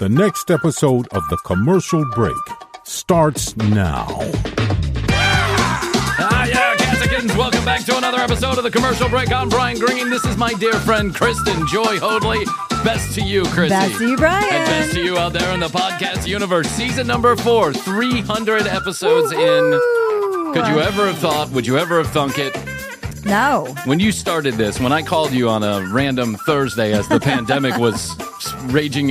The next episode of The Commercial Break starts now. Cats and kittens, welcome back to another episode of The Commercial Break. I'm Bryan Krissy. This is my dear friend, Kristen Joy Hoadley. Best to you, Krissy. Best to you, Bryan. And best to you out there in the podcast universe. Season number 4, 300 episodes in. Could you ever have thought, would you ever have thunk it? No. When you started this, when I called you on a random Thursday as the pandemic was rearing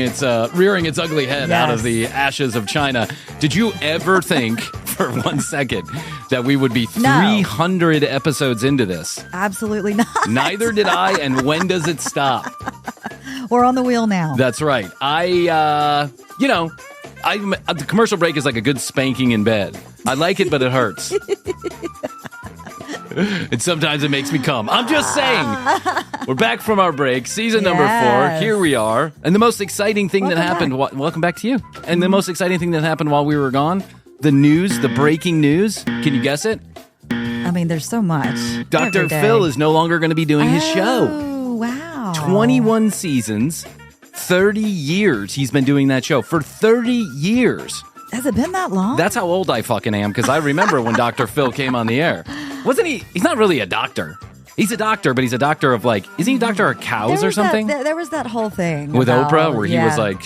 its ugly head out of the ashes of China, did you ever think for 1 second that we would be 300 episodes into this? Absolutely not. Neither did I, and when does it stop? We're on the wheel now. That's right. The commercial break is like a good spanking in bed. I like it, but it hurts. And sometimes it makes me come. I'm just saying. We're back from our break. Season number 4. Here we are. And the most exciting thing that happened... Welcome back to you. And the most exciting thing that happened while we were gone, the news, the breaking news. Can you guess it? I mean, there's so much. Dr. Phil is no longer going to be doing his show. Oh, wow. 21 seasons, 30 years he's been doing that show. For 30 years. Has it been that long? That's how old I fucking am, because I remember when Dr. Phil came on the air. Wasn't he? He's not really a doctor. He's a doctor, but he's a doctor of like, isn't he a doctor of cows or something? There was that whole thing. With Oprah, where he was like,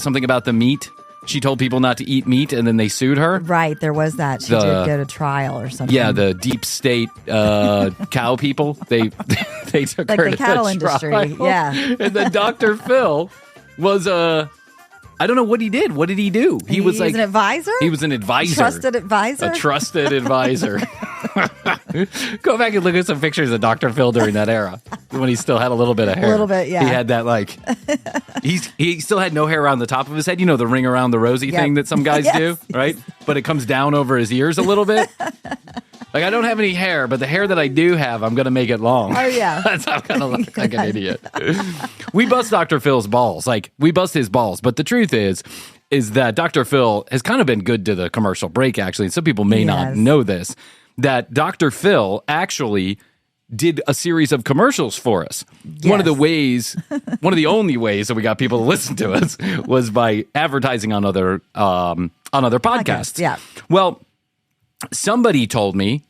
something about the meat. She told people not to eat meat, and then they sued her. Right, there was that. She did go to trial or something. Yeah, the deep state cow people, they took like her the to cattle the industry, trial. yeah. And then Dr. Phil was I don't know what he did. What did he do? He was like an advisor? He was an advisor. Trusted advisor? A trusted advisor. Go back and look at some pictures of Dr. Phil during that era when he still had a little bit of hair. A little bit, yeah. He had that like he still had no hair around the top of his head. You know, the ring around the rosy thing that some guys do, right? But it comes down over his ears a little bit. Like, I don't have any hair, but the hair that I do have, I'm going to make it long. Oh, yeah. That's how I'm going to look like an idiot. We bust Dr. Phil's balls. Like, we bust his balls. But the truth is that Dr. Phil has kind of been good to the commercial break, actually. And some people may not know this, that Dr. Phil actually did a series of commercials for us. Yes. One of the only ways that we got people to listen to us was by advertising on other podcasts. Yeah. Well, somebody told me,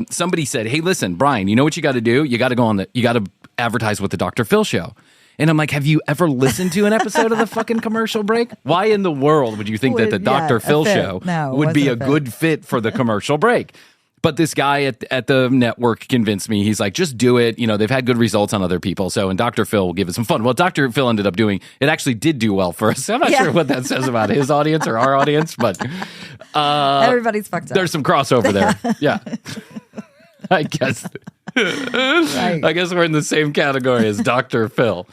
somebody said, hey, listen, Bryan, you know what you got to do? You got to advertise with the Dr. Phil show. And I'm like, have you ever listened to an episode of the fucking commercial break? Why in the world would you think that the Dr. Phil show would be a good fit for the commercial break? But this guy at the network convinced me. He's like, just do it. You know, they've had good results on other people. And Dr. Phil will give it some fun. Well, Dr. Phil ended up doing, it actually did do well for us. I'm not sure what that says about his audience or our audience, but everybody's fucked up. There's some crossover there. Yeah. I guess. Right. I guess we're in the same category as Dr. Phil.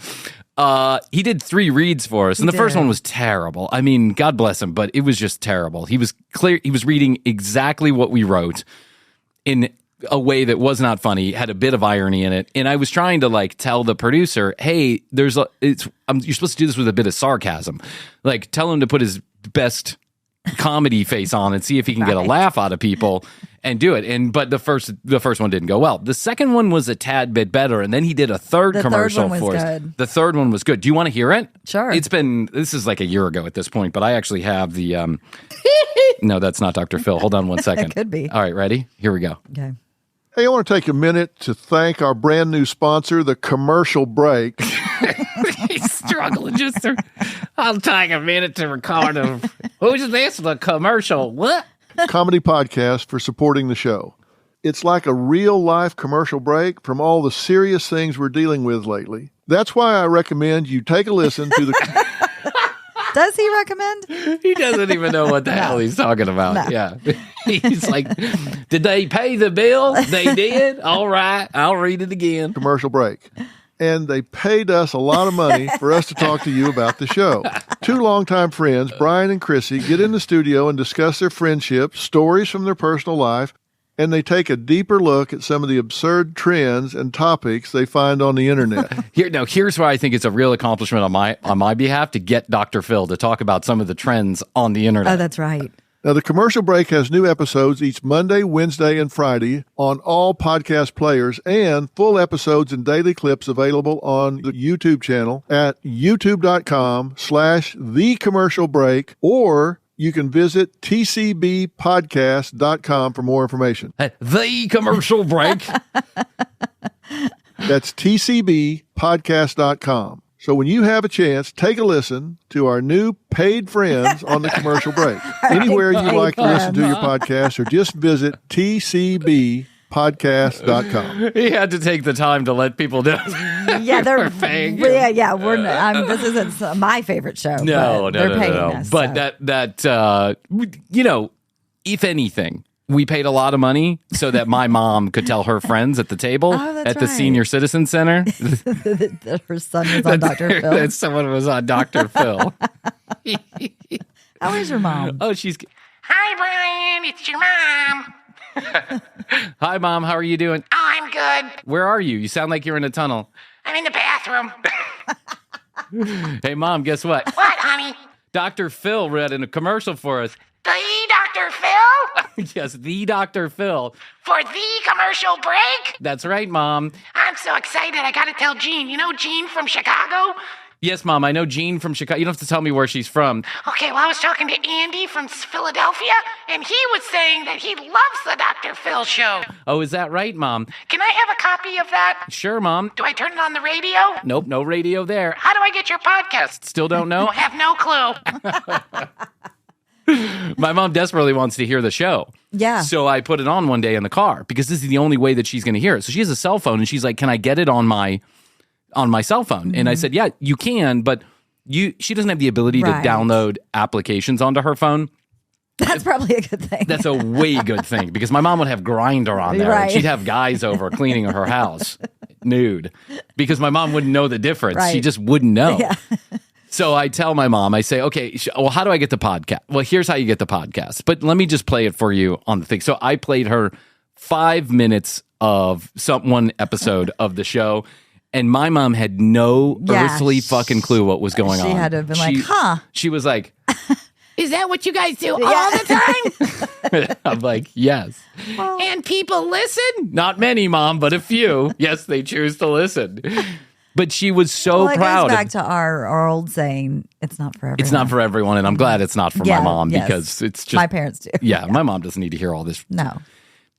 He did 3 reads for us, and the first one was terrible. I mean, God bless him, but it was just terrible. He was reading exactly what we wrote in a way that was not funny, had a bit of irony in it. And I was trying to like tell the producer, hey, you're supposed to do this with a bit of sarcasm. Like, tell him to put his best comedy face on and see if he can get a laugh out of people and do it. But the first one didn't go well. The second one was a tad bit better, and then he did a third commercial for us. The third one was good. Do you want to hear it? Sure. This is like a year ago at this point, but I actually have the no, that's not Dr. Phil. Hold on 1 second. It could be. All right, ready? Here we go. Okay. Hey, I want to take a minute to thank our brand new sponsor, The Commercial Break. He's struggling I'll take a minute to record who's this? The commercial what? Comedy podcast for supporting the show. It's like a real-life commercial break from all the serious things we're dealing with lately. That's why I recommend you take a listen to the... Does he recommend? He doesn't even know what the hell he's talking about. No. Yeah. He's like, did they pay the bill? They did? All right. I'll read it again. Commercial break. And they paid us a lot of money for us to talk to you about the show. 2 longtime friends, Bryan and Krissy, get in the studio and discuss their friendship, stories from their personal life, and they take a deeper look at some of the absurd trends and topics they find on the internet. Here's why I think it's a real accomplishment on my behalf to get Dr. Phil to talk about some of the trends on the internet. Oh, that's right. Now, the commercial break has new episodes each Monday, Wednesday, and Friday on all podcast players, and full episodes and daily clips available on the YouTube channel at youtube.com/thecommercialbreak, or you can visit tcbpodcast.com for more information. The commercial break. That's tcbpodcast.com. So when you have a chance, take a listen to our new paid friends on the commercial break. Anywhere you like to listen to your podcast, or just visit tcbpodcast.com. He had to take the time to let people know. Yeah, they're paying. Yeah, we're. This isn't my favorite show. No, they're paying us. But so. that if anything, we paid a lot of money so that my mom could tell her friends at the table that's at the right. Senior Citizen Center that her son was on Dr. Phil. that someone was on Dr. Phil. How is your mom? Oh, she's. Hi, Brian. It's your mom. Hi, Mom. How are you doing? Oh, I'm good. Where are you? You sound like you're in a tunnel. I'm in the bathroom. Hey, Mom, guess what? What, honey? Dr. Phil read in a commercial for us. The Dr. Phil? Yes, the Dr. Phil. For the commercial break? That's right, Mom. I'm so excited. I gotta tell Jean. You know Jean from Chicago? Yes, Mom, I know Jean from Chicago. You don't have to tell me where she's from. Okay, well, I was talking to Andy from Philadelphia, and he was saying that he loves the Dr. Phil show. Oh, is that right, Mom? Can I have a copy of that? Sure, Mom. Do I turn it on the radio? Nope, no radio there. How do I get your podcast? Still don't know? I have no clue. My mom desperately wants to hear the show. Yeah. So I put it on one day in the car because this is the only way that she's going to hear it. So she has a cell phone and she's like, "Can I get it on my cell phone?" Mm-hmm. And I said, "Yeah, you can, but she doesn't have the ability Right. to download applications onto her phone." That's probably a good thing. That's a way good thing because my mom would have Grindr on there. Right. And she'd have guys over cleaning her house nude because my mom wouldn't know the difference. She Right. just wouldn't know. Yeah. So I tell my mom, I say, "Okay, well, how do I get the podcast?" Well, here's how you get the podcast. But let me just play it for you on the thing. So I played her 5 minutes of one episode of the show, and my mom had no earthly fucking clue what was going on. She had to have been like, huh. She was like, Is that what you guys do all the time? I'm like, yes. And people listen? Not many, Mom, but a few. Yes, they choose to listen. But she was so Well, it proud. goes back to our old saying, it's not for everyone. It's not for everyone, and I'm glad it's not for my mom because it's just my parents do. Yeah, my mom doesn't need to hear all this. No.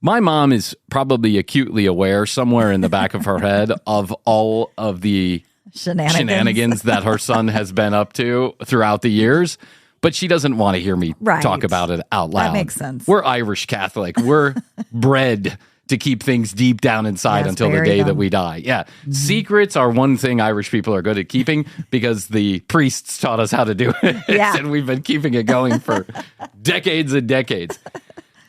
My mom is probably acutely aware somewhere in the back of her head of all of the shenanigans that her son has been up to throughout the years, but she doesn't want to hear me Right. talk about it out loud. That makes sense. We're Irish Catholic. We're bred to keep things deep down inside Yes, until the bury day that them. we die. Yeah. Secrets are one thing Irish people are good at keeping because the priests taught us how to do it. Yeah. And we've been keeping it going for decades and decades.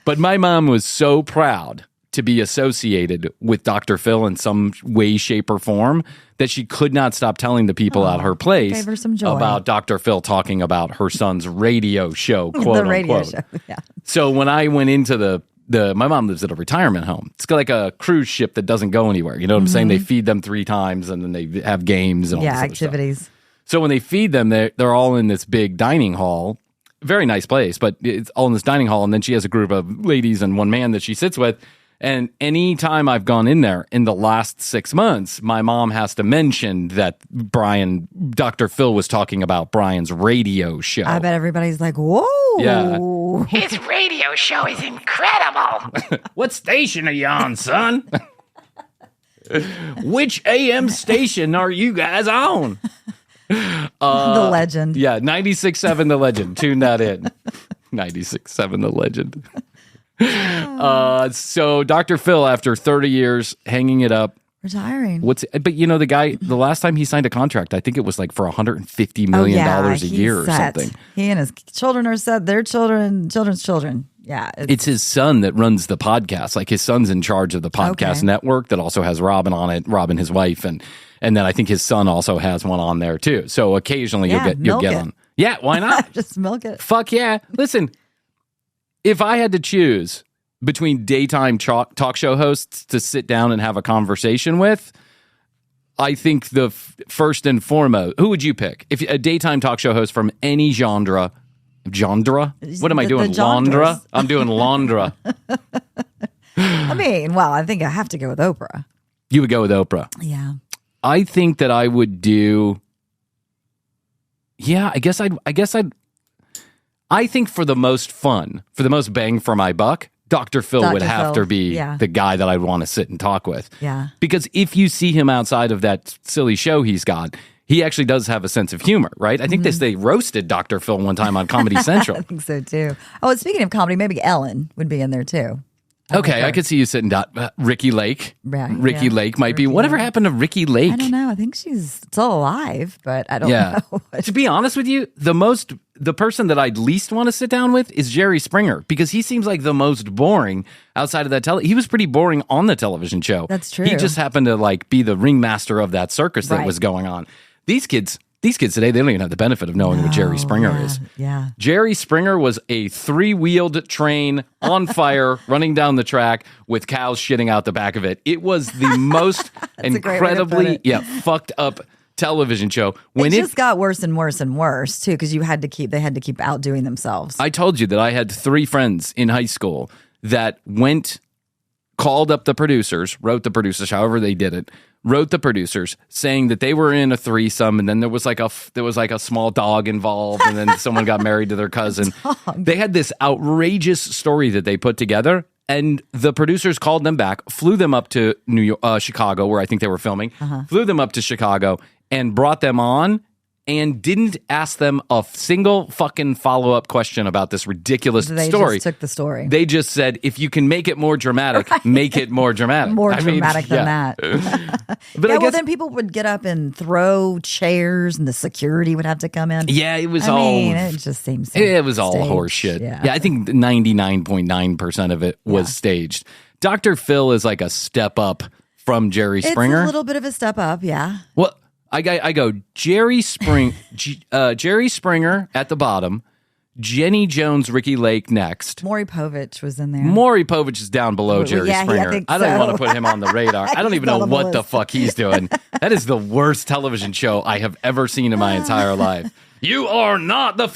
But my mom was so proud to be associated with Dr. Phil in some way, shape, or form that she could not stop telling the people at her place gave her some joy. about Dr. Phil talking about her son's radio show, quote the radio unquote. show. Yeah. So when I went into my mom lives at a retirement home. It's like a cruise ship that doesn't go anywhere. You know what I'm saying? They feed them 3 times and then they have games and all Yeah, this other stuff. activities. So when they feed them, they're all in this big dining hall. Very nice place, but it's all in this dining hall. And then she has a group of ladies and one man that she sits with. And any time I've gone in there in the last 6 months, my mom has to mention that Dr. Phil was talking about Brian's radio show. I bet everybody's like, whoa. Yeah. His radio show is incredible. What station are you on, son? Which AM station are you guys on? The legend. Yeah, 96.7 The Legend. Tune that in. 96.7 The Legend. So Dr. Phil, after 30 years hanging it up, Retiring. but you know, the guy, the last time he signed a contract, I think it was like for $150 million a he's year or set. something. He and his children are set. Their children's children. Yeah. It's his son that runs the podcast. Like his son's in charge of the podcast Okay. network that also has Robin on it, Robin, his wife. And then I think his son also has one on there too. So occasionally Yeah, you'll milk get it. on. Yeah, why not? Just milk it. Fuck yeah. Listen, if I had to choose between daytime talk show hosts to sit down and have a conversation with, I think first and foremost, who would you pick? If a daytime talk show host from any genre, Genre? What am I doing? the genres. Laundra? I'm doing Laundra. I mean, well, I think I have to go with Oprah. You would go with Oprah. Yeah. I think that I would do. Yeah, I think for the most fun, for the most bang for my buck, Dr. Phil would Dr. have Phil, to be yeah. the guy that I'd want to sit and talk with. Yeah. Because if you see him outside of that silly show he's got, he actually does have a sense of humor, right? I think they roasted Dr. Phil one time on Comedy Central. I think so too. Oh, and speaking of comedy, maybe Ellen would be in there too. Okay, I could see you sitting down. Ricky Lake. Right, Ricky yeah. Lake might be. Ricky Whatever Lake. happened to Ricky Lake? I don't know. I think she's still alive, but I don't know. To be honest with you, the person that I'd least want to sit down with is Jerry Springer, because he seems like the most boring outside of that he was pretty boring on the television show. That's true. He just happened to be the ringmaster of that circus that was going on. These kids today, they don't even have the benefit of knowing what Jerry Springer is. Yeah. Jerry Springer was a 3-wheeled train on fire running down the track with cows shitting out the back of it. It was the most incredibly fucked up television show. It just got worse and worse and worse too, because they had to keep outdoing themselves. I told you that I had 3 friends in high school that called up the producers, wrote the producers, however they did it, wrote the producers saying that they were in a threesome, and then there was like a small dog involved, and then someone got married to their cousin. They had this outrageous story that they put together, and the producers called them back, flew them up to Chicago, where I think they were filming, flew them up to Chicago, and brought them on, and didn't ask them a single fucking follow-up question about this ridiculous story. They just took the story. They just said, if you can make it more dramatic, make it more dramatic. More dramatic than that. But I guess, then people would get up and throw chairs, and the security would have to come in. Yeah, it was it just seems so it was all staged. horse shit. Yeah. I think 99.9% of it was staged. Dr. Phil is like a step up from Jerry Springer. It's a little bit of a step up, yeah. Well, I go Jerry Springer at the bottom, Jenny Jones, Ricky Lake next. Maury Povich was in there. Maury Povich is down below Jerry Springer. I think I don't so. want to put him on the radar. I don't even know on the what the list. fuck he's doing. That is the worst television show I have ever seen in my entire life. You are not the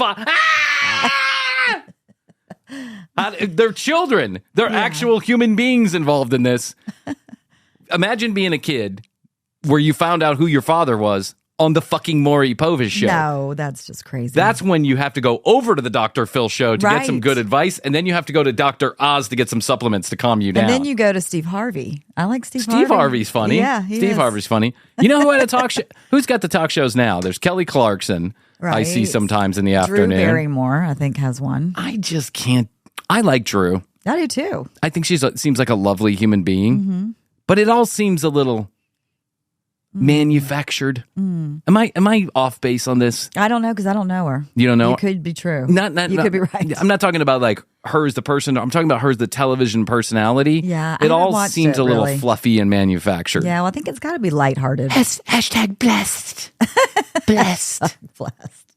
They're children. They're actual human beings involved in this. Imagine being a kid where you found out who your father was on the fucking Maury Povich show. No, that's just crazy. That's when you have to go over to the Dr. Phil show to get some good advice, and then you have to go to Dr. Oz to get some supplements to calm you down. And then you go to Steve Harvey. I like Steve Harvey. Steve Harvey's funny. Yeah, Steve Harvey's funny. You know who had a talk show? Who's got the talk shows now? There's Kelly Clarkson. I see Right. sometimes in the Drew afternoon. Barrymore, I think, has one. I just can't. I like Drew. I do too. I think she seems like a lovely human being, Mm-hmm. but it all seems a little manufactured. Am I off base on this? I don't know because I don't know her. You don't know? It could be true. You could be right. I'm not talking about like her as the person. I'm talking about her as the television personality. Yeah, I it haven't all watched seems it, a little really. fluffy and manufactured. Yeah, well, I think it's got to be lighthearted. Hashtag blessed. Blessed. Blessed.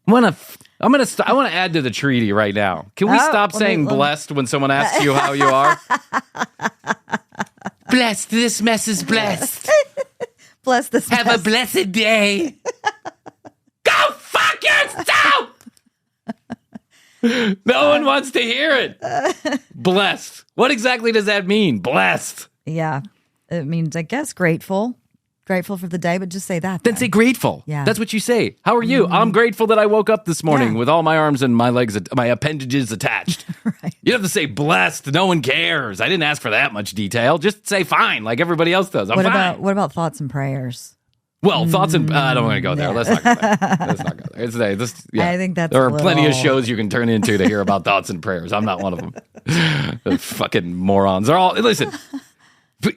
I want to add to the treaty right now. Can we stop saying blessed when someone asks you how you are? Blessed. This mess is blessed. Bless this. Have a blessed day. Go fuck yourself. No one wants to hear it. Blessed. What exactly does that mean? Blessed. Yeah, it means, I guess, grateful. Grateful for the day, but just say that. Then say grateful. Yeah. That's what you say. How are you? I'm grateful that I woke up this morning Yeah. with all my arms and my legs, my appendages attached. Right. You don't have to say blessed. No one cares. I didn't ask for that much detail. Just say fine, like everybody else does. I'm fine. What about thoughts and prayers? Well, thoughts and I don't want to go there. Let's not go there. Let's not go there. I think that's there a are plenty of little- shows you can turn into to hear about thoughts and prayers. I'm not one of them. The fucking morons. They're all listen.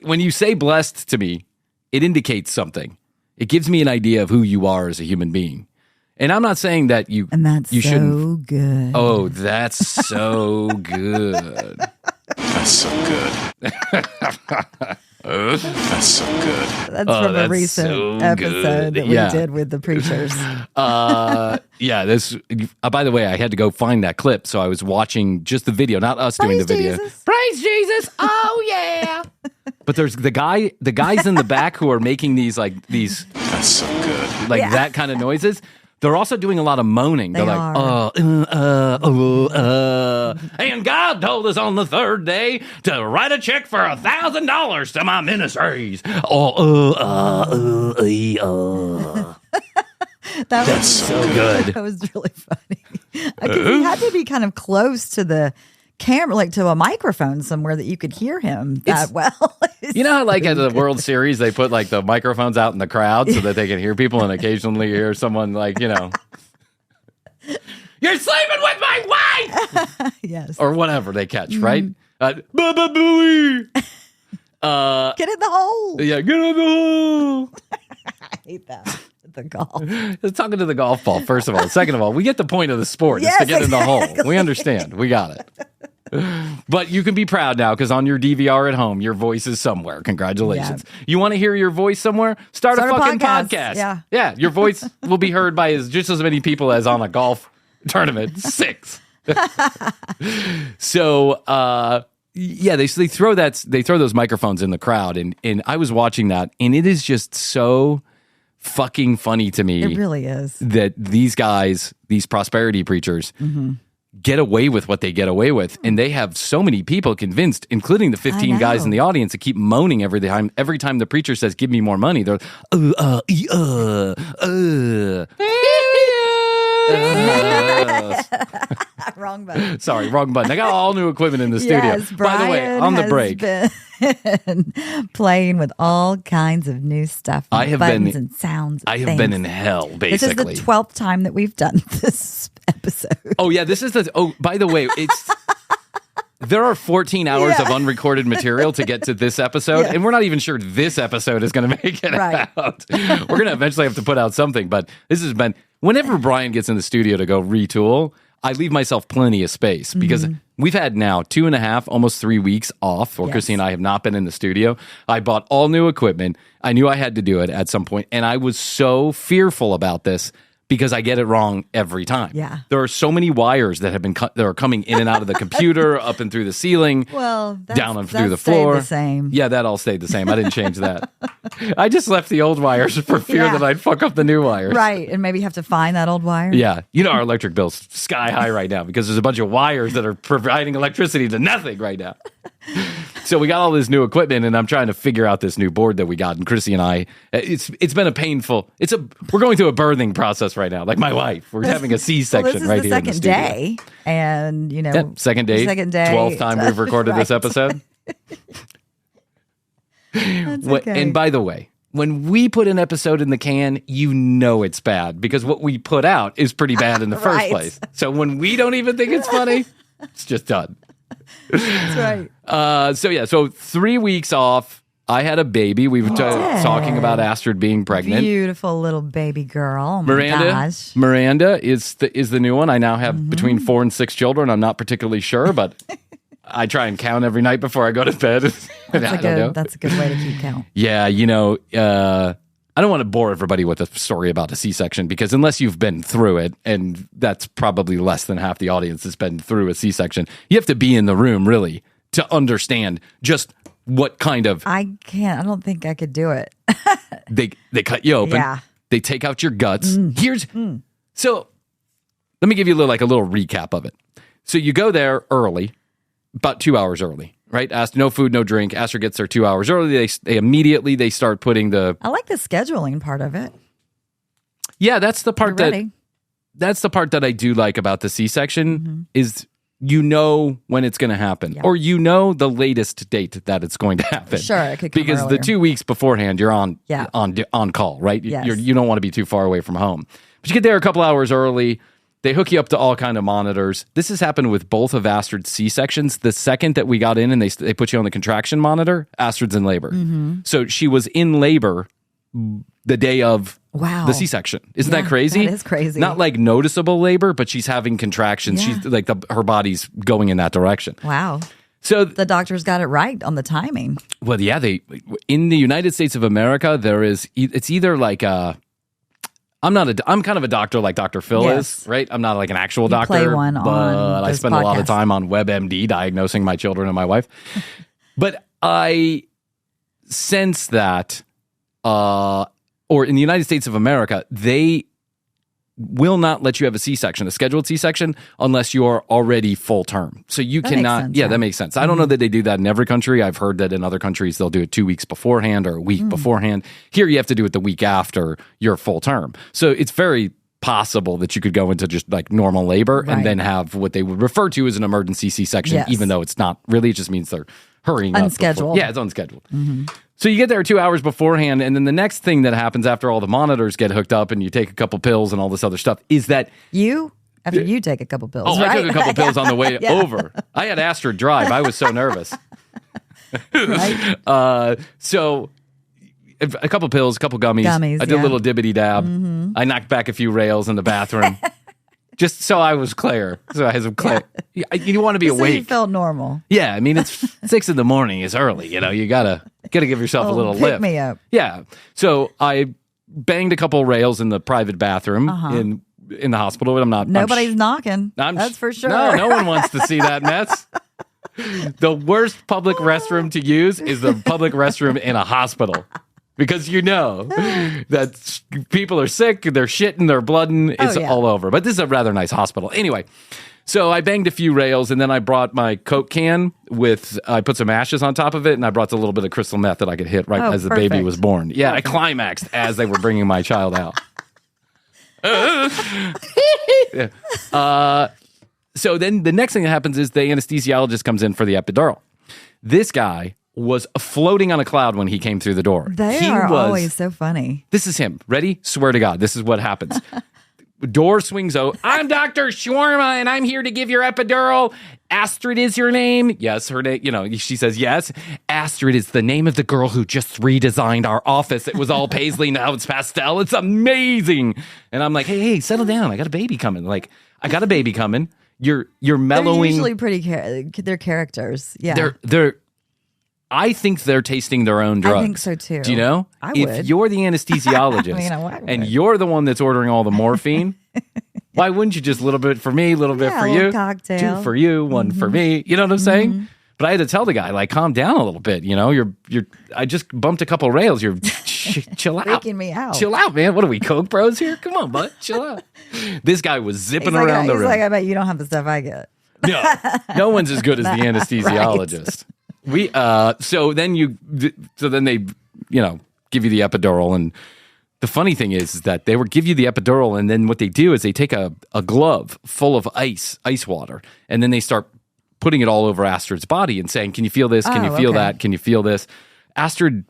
When you say blessed to me, it indicates something. It gives me an idea of who you are as a human being. And I'm not saying that you And that's you so shouldn't. good. Oh, that's so good. That's so good. That's so good. That's from a that's recent so episode good. that we Yeah. did with the preachers. Yeah, this. By the way, I had to go find that clip, so I was watching just the video, not us doing the Praise video. Jesus. Praise Jesus! Oh yeah! But there's the guys in the back who are making these That's so good. that kind of noises. They're also doing a lot of moaning. They're like, and God told us on the third day to write a check for $1,000 to my ministries. That's so good. That was really funny. Because he had to be kind of close to the camera, like to a microphone somewhere that you could hear him that well. You know how like at the World Series, they put like the microphones out in the crowd so that they can hear people and occasionally hear someone like, you're sleeping with my wife! Yes. Or whatever they catch, right? Booey! Get in the hole. Yeah, get in the hole! I hate that. The golf. It's talking to the golf ball, first of all. Second of all, we get the point of the sport. Yes, is to get in the hole. We understand. We got it. But you can be proud now because on your DVR at home, your voice is somewhere. Congratulations. Yeah. You want to hear your voice somewhere? Start a fucking podcast. Yeah, your voice will be heard by just as many people as on a golf tournament. 6. So, they throw those microphones in the crowd, and I was watching that, and it is just so fucking funny to me. It really is. That these guys, these prosperity preachers, get away with what they get away with. And they have so many people convinced, including the 15 guys in the audience that keep moaning every time the preacher says, give me more money. They're Wrong button. Sorry, wrong button. I got all new equipment in the studio. Yes, by the way, on the break, been playing with all kinds of new stuff. I have buttons and sounds. I have been in hell, basically. This is the 12th time that we've done this episode. Oh yeah, this is the. Oh, by the way, it's. There are 14 hours of unrecorded material to get to this episode, and we're not even sure this episode is going to make it out. We're going to eventually have to put out something, but this has been... Whenever Bryan gets in the studio to go retool, I leave myself plenty of space because we've had now 2.5, almost 3 weeks off, or Krissy and I have not been in the studio. I bought all new equipment. I knew I had to do it at some point, and I was so fearful about this because I get it wrong every time. Yeah. There are so many wires that have been cut that are coming in and out of the computer, up and through the ceiling, down and through the floor. The same. Yeah, that all stayed the same. I didn't change that. I just left the old wires for fear that I'd fuck up the new wires. Right, and maybe have to find that old wire. Yeah. Our electric bill's sky high right now because there's a bunch of wires that are providing electricity to nothing right now. So we got all this new equipment, and I'm trying to figure out this new board that we got. And Krissy and I, it's been a painful. We're going through a birthing process right now. Like my wife, we're having a C-section right here in the studio. This is the second day, and second day, 12th time we've recorded this episode. Okay. And by the way, when we put an episode in the can, it's bad because what we put out is pretty bad in the first place. So when we don't even think it's funny, it's just done. That's right. So 3 weeks off. I had a baby. We were talking about Astrid being pregnant. Beautiful little baby girl. Oh my gosh. Miranda is the new one. I now have between 4 and 6 children. I'm not particularly sure, but I try and count every night before I go to bed. That's a good way to keep count. Yeah, I don't want to bore everybody with a story about a C-section because unless you've been through it, and that's probably less than half the audience has been through a C-section, you have to be in the room really to understand just what kind of... I don't think I could do it. They cut you open. Yeah. They take out your guts. So let me give you a little recap of it. So you go there early, about 2 hours early. Right? No food, no drink. Astrid gets there 2 hours early. They immediately start putting the... I like the scheduling part of it. Yeah, that's the part that's the part that I do like about the C-section is when it's going to happen. Yeah. Or the latest date that it's going to happen. Sure, it could come because earlier. The 2 weeks beforehand, you're on call, right? Yes. You don't want to be too far away from home. But you get there a couple hours early. They hook you up to all kind of monitors. This has happened with both of Astrid's C-sections. The second that we got in and they put you on the contraction monitor, Astrid's in labor. So she was in labor the day of the C-section. Isn't that crazy? That is crazy. Not like noticeable labor, but she's having contractions. Yeah. She's like her body's going in that direction. Wow. So the doctors got it right on the timing. Well, yeah, in the United States of America, it's either like I'm kind of a doctor like Dr. Phil is, right? I'm not like an actual doctor, play one but I spend a lot of time on WebMD diagnosing my children and my wife. But I sense that, or in the United States of America, they will not let you have a C-section, a scheduled C-section, unless you are already full term. So you cannot. Sense, yeah, that makes sense. I don't know that they do that in every country. I've heard that in other countries they'll do it 2 weeks beforehand or a week beforehand. Here you have to do it the week after your full term. So it's very possible that you could go into just like normal labor and then have what they would refer to as an emergency C-section, even though it's not really. It just means they're hurrying up. Unscheduled. Yeah, it's unscheduled. So you get there 2 hours beforehand, and then the next thing that happens after all the monitors get hooked up and you take a couple pills and all this other stuff is that after you take a couple pills. Oh, right? I took a couple pills on the way over. I had Astrid drive. I was so nervous. So a couple pills, a couple gummies. I did a little dibbity dab. I knocked back a few rails in the bathroom. Just so I was clear. So I had some clear. You want to be awake. So you felt normal. Yeah, I mean, it's 6 a.m. It's early. You gotta give yourself a little lift. Pick me up. Yeah. So I banged a couple rails in the private bathroom in the hospital. But I'm not. Nobody's knocking. That's for sure. No one wants to see that mess. The worst public restroom to use is the public restroom in a hospital. Because that people are sick, they're shitting, they're blooding, it's all over. But this is a rather nice hospital. Anyway, so I banged a few rails, and then I brought my Coke can I put some ashes on top of it, and I brought a little bit of crystal meth that I could hit as the baby was born. Yeah, I climaxed as they were bringing my child out. So then the next thing that happens is the anesthesiologist comes in for the epidural. This guy was floating on a cloud when he came through the door. They are always so funny. This is him. Ready? Swear to God, this is what happens. Door swings out. I'm Dr. Shawarma, and I'm here to give your epidural. Astrid is your name? Yes, her name. She says yes. Astrid is the name of the girl who just redesigned our office. It was all paisley, now it's pastel. It's amazing. And I'm like, hey, settle down. I got a baby coming. You're mellowing. They're usually pretty. They're characters. Yeah. I think they're tasting their own drugs. I think so too. Do you know? I if would. you're the anesthesiologist and you're the one that's ordering all the morphine, why wouldn't you just a little bit for me, a little bit for you, cocktail. 2 for you, 1 for me? You know what I'm saying? But I had to tell the guy, calm down a little bit. I just bumped a couple rails. You're chill out. Freaking me out. Chill out, man. What are we, Coke bros here? Come on, bud. Chill out. This guy was zipping around the room. He's like, I bet you don't have the stuff I get. No one's as good as the anesthesiologist. So then they give you the epidural, and the funny thing is that they would give you the epidural, and then what they do is they take a glove full of ice water, and then they start putting it all over Astrid's body and saying, can you feel this? Can you feel that? Can you feel this? Astrid,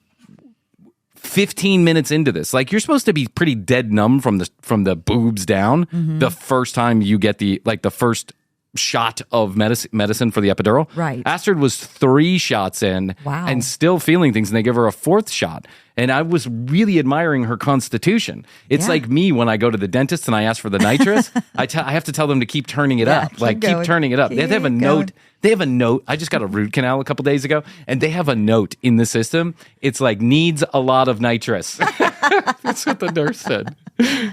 15 minutes into this, you're supposed to be pretty dead numb from the boobs down the first time you get the first shot of medicine for the epidural. Right. Astrid was 3 shots in and still feeling things, and they give her a 4th shot. And I was really admiring her constitution. It's like me when I go to the dentist and I ask for the nitrous. I have to tell them to keep turning it up. Keep turning it up. They have a note. They have a note. I just got a root canal a couple days ago, and they have a note in the system. It's needs a lot of nitrous. That's what the nurse said.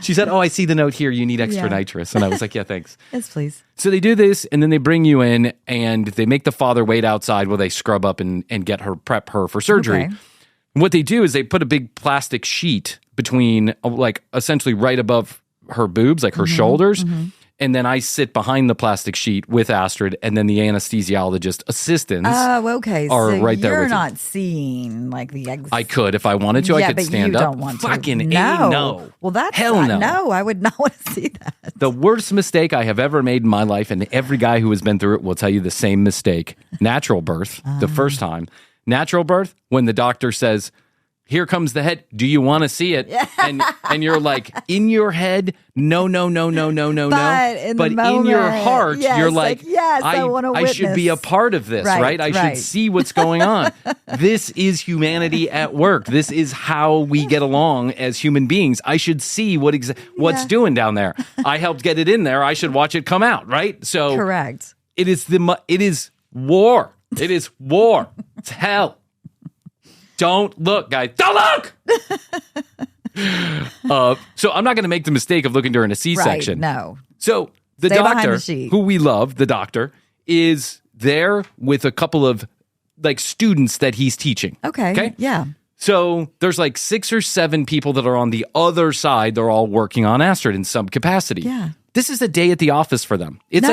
She said, I see the note here. You need extra nitrous. And I was like, yeah, thanks. Yes, please. So they do this, and then they bring you in, and they make the father wait outside while they scrub up and prep her for surgery. Okay. What they do is they put a big plastic sheet between, essentially right above her boobs, her shoulders. And then I sit behind the plastic sheet with Astrid, and then the anesthesiologist assistants are right there. You're not seeing the eggs. I could if I wanted to. I could stand up. Don't want to. Fucking no. Well, that's hell no. No, I would not want to see that. The worst mistake I have ever made in my life, and every guy who has been through it will tell you the same mistake. Natural birth, the first time. Natural birth, when the doctor says, here comes the head. Do you want to see it? Yeah. And you're in your head, no. But in your heart, you're yes, I want to witness. I should be a part of this, right? I should see what's going on. This is humanity at work. This is how we get along as human beings. I should see what's doing down there. I helped get it in there. I should watch it come out, right? So correct. It is war. It is war. It's hell. Don't look, guys. Don't look! So I'm not going to make the mistake of looking during a C-section. Right, no. So the doctor, who we love, the doctor, is there with a couple of students that he's teaching. Okay. Yeah. So there's like 6 or 7 people that are on the other side. They're all working on Astrid in some capacity. Yeah. This is a day at the office for them. It's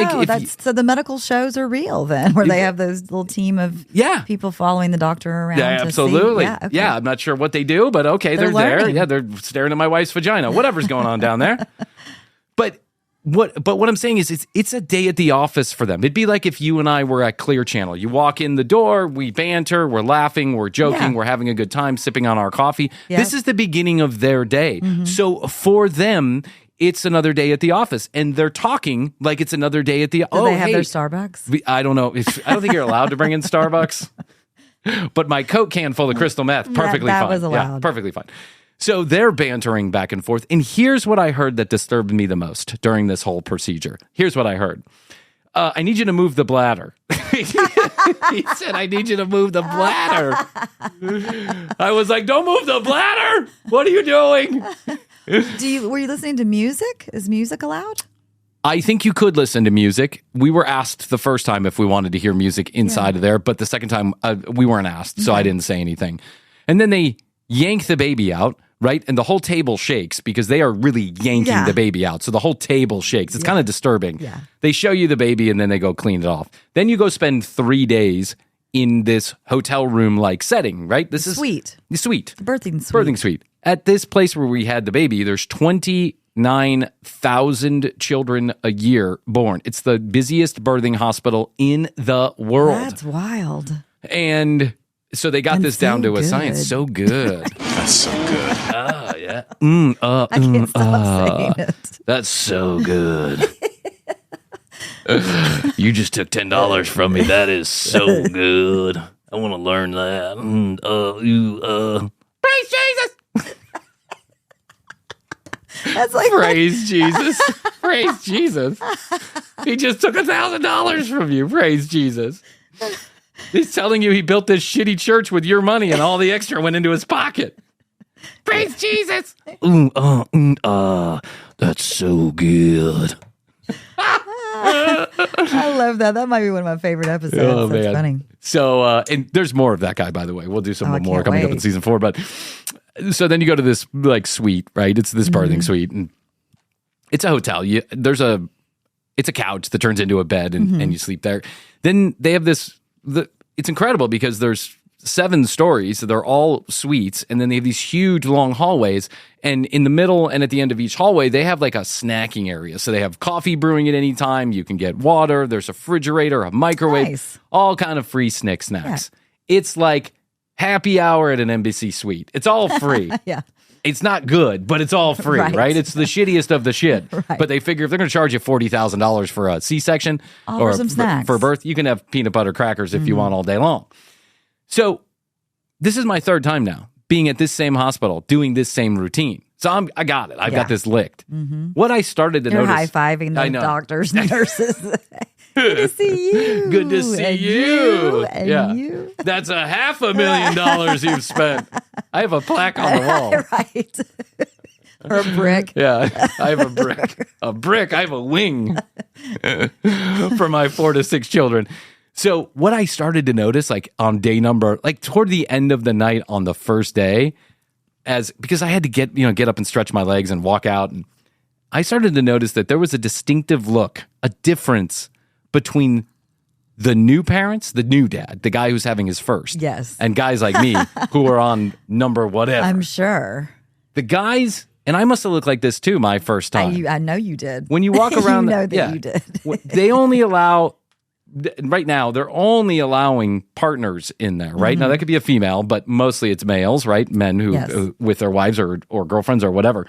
so the medical shows are real then, where they have those little team of people following the doctor around. Yeah, to absolutely. See. Yeah, I'm not sure what they do, but okay, they're there. learning. Yeah, they're staring at my wife's vagina. Whatever's going on down there. But what I'm saying is it's a day at the office for them. It'd be like if you and I were at Clear Channel. You walk in the door, we banter, we're laughing, we're joking, we're having a good time, sipping on our coffee. Yep. This is the beginning of their day. So for them, it's another day at the office, and they're talking like it's another day at the. Do they have their Starbucks? I don't know. I don't think you're allowed to bring in Starbucks, but my Coke can full of crystal meth, perfectly that fine. was allowed. Yeah, perfectly fine. So they're bantering back and forth, and here's what I heard that disturbed me the most during this whole procedure. Here's what I heard. I need you to move the bladder. He said, I need you to move the bladder. I was like, don't move the bladder. What are you doing? Were you listening to music? Is music allowed? I think you could listen to music. We were asked the first time if we wanted to hear music inside of there, but the second time we weren't asked, so I didn't say anything. And then they yank the baby out, right? And the whole table shakes because they are really yanking the baby out. So the whole table shakes. It's kind of disturbing. Yeah. They show you the baby and then they go clean it off. Then you go spend 3 days in this hotel room-like setting, right? This is Suite. The suite. The birthing suite. Birthing suite. At this place where we had the baby, there's 29,000 children a year born. It's the busiest birthing hospital in the world. That's wild. And so they got this down to a science. So good. That's so good. Oh, yeah. I can't stop saying it. That's so good. You just took $10 from me. That is so good. I want to learn that. Praise Jesus. That's like Praise Jesus. Praise Jesus. He just took $1,000 from you. Praise Jesus. He's telling you he built this shitty church with your money and all the extra went into his pocket. Praise Jesus. That's so good. I love that. That might be one of my favorite episodes. Oh, That's man. funny. So, and there's more of that guy, by the way. We'll do some I more can't coming up in wait. season 4. But so then you go to this like suite, right? It's this birthing suite, and it's a hotel. It's a couch that turns into a bed, and you sleep there. Then they have this. It's incredible because there's 7 stories. So they're all suites, and then they have these huge long hallways. And in the middle and at the end of each hallway, they have like a snacking area. So they have coffee brewing at any time. You can get water. There's a refrigerator, a microwave, Nice. all kind of free snacks. It's like happy hour at an embassy suite. It's all free. Yeah. It's not good, but it's all free, right? It's the shittiest of the shit. Right. But they figure if they're going to charge you $40,000 for a C-section Offer some snacks. for birth, you can have peanut butter crackers if you want all day long. So this is my 3rd time now being at this same hospital doing this same routine. So I got it. I've got this licked. What I started to You're notice. high-fiving I the know. doctors and nurses. Good to see you. Good to see And you. And you. That's $500,000 you've spent. I have a plaque on the wall. Right. Or a brick. Yeah, I have a brick. I have a wing for my 4 to 6 children. So what I started to notice, like on day number, like toward the end of the night on the first day, because I had to get up and stretch my legs and walk out, and I started to notice that there was a distinctive look, a difference between the new parents, the new dad, the guy who's having his first, Yes. and guys like me who are on number whatever. I'm sure. The guys, and I must have looked like this too my first time. I know you did. When you walk around, you know that you did. They only allow. Right now, they're only allowing partners in there, right? Now, that could be a female, but mostly it's males, right? Men who with their wives or girlfriends or whatever.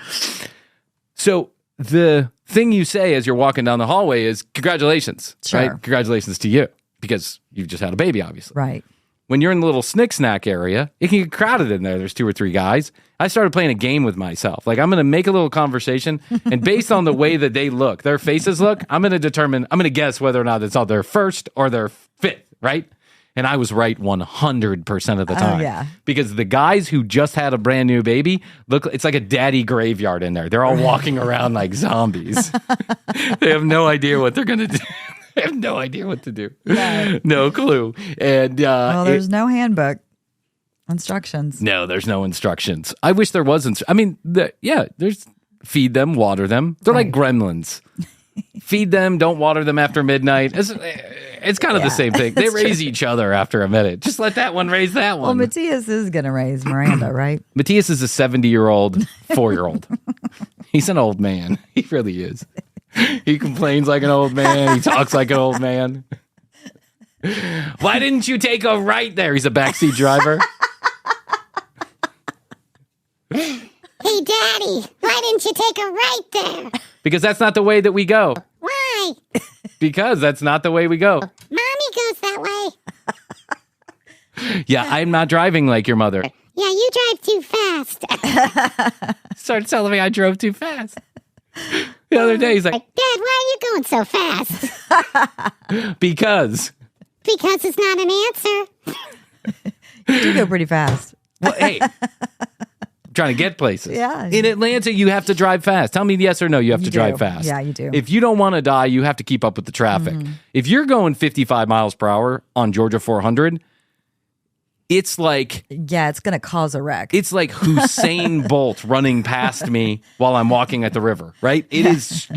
So the thing you say as you're walking down the hallway is, congratulations, right? Congratulations to you, because you've just had a baby, obviously. Right. When you're in the little snack area, it can get crowded in there. There's 2 or 3 guys. I started playing a game with myself. Like, I'm going to make a little conversation, and based on the way that they look, their faces look, I'm going to guess whether or not it's all their first or their 5th, right? And I was right 100% of the time. Yeah. Because the guys who just had a brand new baby, it's like a daddy graveyard in there. They're all walking around like zombies. They have no idea what they're going to do. I have no idea what to do. No clue. And Well, there's no handbook. Instructions. No, there's no instructions. I wish there was. There's feed them, water them. They're like gremlins. Feed them, don't water them after midnight. It's kind of the same thing. They raise each other after a minute. Just let that one raise that one. Well, Matthias is going to raise Miranda, right? Matthias is a 70-year-old, 4-year-old. He's an old man. He really is. He complains like an old man. He talks like an old man. Why didn't you take a right there? He's a backseat driver. Hey, Daddy, why didn't you take a right there? Because that's not the way that we go. Why? Because that's not the way we go. Mommy goes that way. Yeah, I'm not driving like your mother. Yeah, you drive too fast. Started telling me I drove too fast. The other day, he's like, Dad, why are you going so fast? Because Because it's not an answer. You do go pretty fast. Well, hey, trying to get places. Yeah. In Atlanta, you have to drive fast. Tell me yes or no, you have to drive fast. Yeah, you do. If you don't want to die, you have to keep up with the traffic. If you're going 55 miles per hour on Georgia 400, it's like Yeah, it's going to cause a wreck. it's like Usain Bolt running past me while I'm walking at the river, right? It is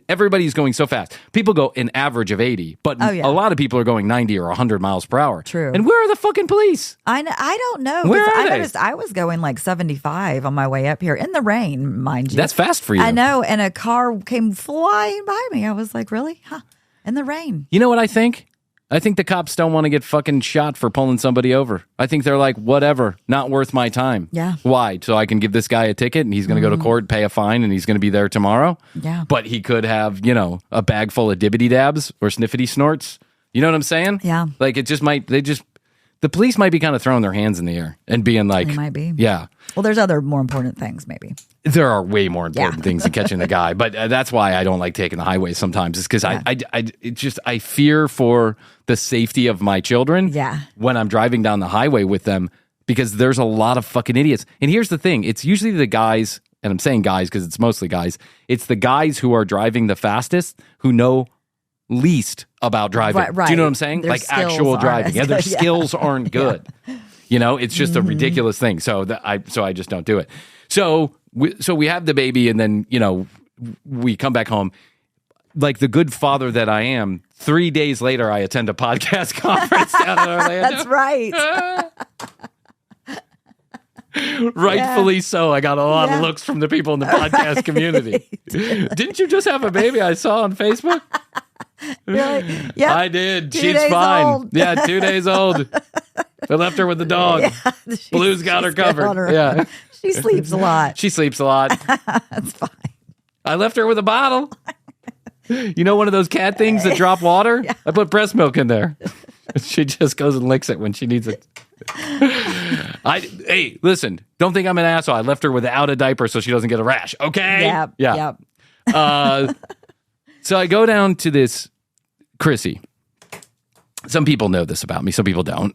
everybody's going so fast. People go an average of 80, but Oh, yeah. a lot of people are going 90 or 100 miles per hour. True. And where are the fucking police? I don't know. Where 'cause are I they? noticed I was going like 75 on my way up here in the rain, mind you. That's fast for you. I know. And a car came flying by me. I was like, really? Huh? In the rain. You know what I think? I think the cops don't want to get fucking shot for pulling somebody over. I think they're like, whatever, not worth my time. Yeah. Why? So I can give this guy a ticket and he's going to go to court, pay a fine, and he's going to be there tomorrow? Yeah. But he could have, a bag full of dibbity dabs or sniffity snorts. You know what I'm saying? Yeah. Like the police might be kind of throwing their hands in the air and being like, They might be. Yeah. Well, there's other more important things, maybe. There are way more important Yeah. things than catching the guy, but that's why I don't like taking the highway sometimes. Is because I fear for the safety of my children. Yeah. When I'm driving down the highway with them, because there's a lot of fucking idiots. And here's the thing: it's usually the guys, and I'm saying guys because it's mostly guys. It's the guys who are driving the fastest who know least about driving. Right. Do you know what I'm saying? Their like skills actual aren't driving. as Yeah, their good. Yeah. skills aren't good. It's just a ridiculous thing. So I just don't do it. So we have the baby, and then we come back home. Like the good father that I am, 3 days later I attend a podcast conference down in Orlando. That's right. Rightfully so. I got a lot of Yeah. looks from the people in the podcast community. Didn't you just have a baby I saw on Facebook? Really? Yeah. I did. 2 She's days fine. old. Yeah, 2 days old. I left her with the dog. Blue's got her covered. Yeah. She sleeps a lot. She sleeps a lot. That's fine. I left her with a bottle. You know one of those cat things that drop water? Yeah. I put breast milk in there. She just goes and licks it when she needs it. Hey, listen, don't think I'm an asshole. I left her without a diaper so she doesn't get a rash. Okay? Yep. Yeah. Yep. So I go down to this Krissy. Some people know this about me. Some people don't.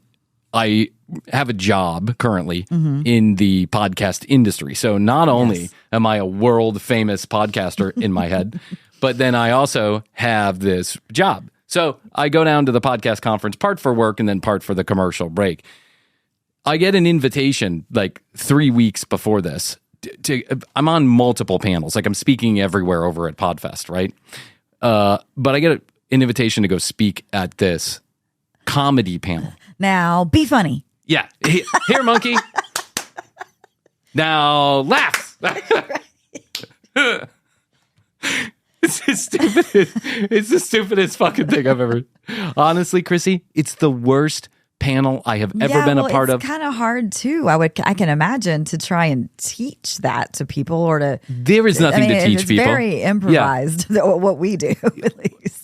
I have a job currently in the podcast industry. So not only am I a world famous podcaster in my head, but then I also have this job. So I go down to the podcast conference, part for work and then part for the commercial break. I get an invitation like 3 weeks before this. I'm on multiple panels. Like I'm speaking everywhere over at Podfest, right? But I get an invitation to go speak at this comedy panel. Now, be funny. Yeah. Here, monkey. Now, laugh. It's the stupidest fucking thing I've ever. Honestly, Krissy, it's the worst panel I have ever been a part of. It's kind of hard too. I can imagine to try and teach that to people or to. There is nothing to teach it's people. Very improvised. What we do, at least.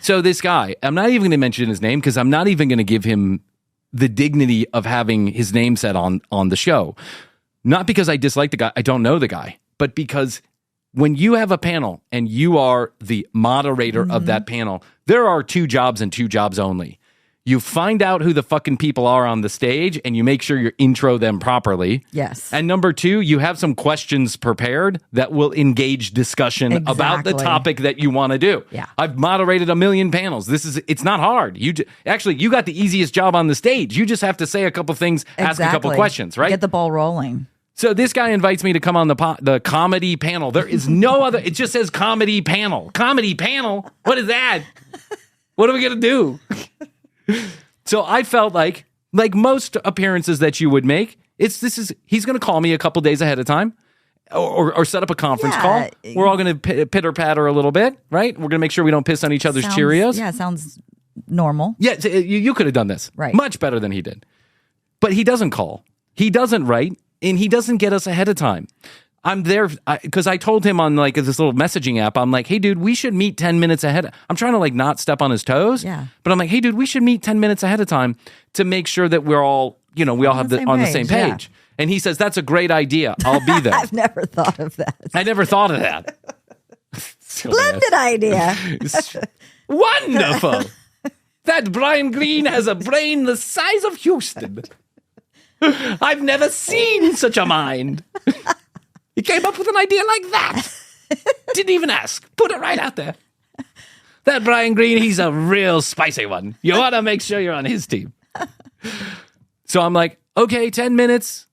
So this guy, I'm not even going to mention his name because I'm not even going to give him the dignity of having his name said on the show. Not because I dislike the guy, I don't know the guy, but because when you have a panel and you are the moderator of that panel, there are 2 jobs and 2 jobs only. You find out who the fucking people are on the stage and you make sure you intro them properly. Yes. And number 2, you have some questions prepared that will engage discussion about the topic that you want to do. Yeah. I've moderated a million panels. It's not hard. You got the easiest job on the stage. You just have to say a couple things, ask a couple questions, right? Get the ball rolling. So this guy invites me to come on the comedy panel. There is no other. It just says comedy panel. Comedy panel? What is that? What are we going to do? So I felt like most appearances that you would make, he's going to call me a couple days ahead of time or set up a conference call. We're all going to pitter patter a little bit, right? We're going to make sure we don't piss on each other's Cheerios. Yeah, sounds normal. Yeah, you could have done this much better than he did. But he doesn't call. He doesn't write. And he doesn't get us ahead of time. I'm there because I told him on like this little messaging app, I'm like, hey, dude, we should meet 10 minutes ahead. I'm trying to like not step on his toes. Yeah. But I'm like, hey, dude, we should meet 10 minutes ahead of time to make sure that we're all, we all have on the same page. Yeah. And he says, that's a great idea. I'll be there. I've never thought of that. I never thought of that. Splendid idea. Wonderful. That Bryan Green has a brain the size of Houston. I've never seen such a mind. He came up with an idea like that. Didn't even ask. Put it right out there. That Bryan Green, he's a real spicy one. You want to make sure you're on his team. So I'm like, okay, 10 minutes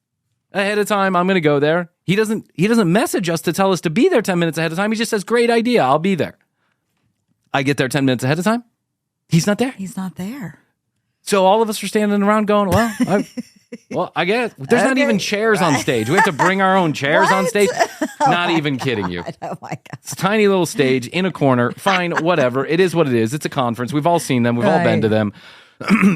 ahead of time. I'm going to go there. He doesn't message us to tell us to be there 10 minutes ahead of time. He just says, great idea. I'll be there. I get there 10 minutes ahead of time. He's not there. He's not there. So all of us are standing around going, well, I guess there's not even chairs on stage. We have to bring our own chairs on stage. Not even kidding you. Oh my God. It's a tiny little stage in a corner. Fine, whatever. It is what it is. It's a conference. We've all seen them. We've all been to them.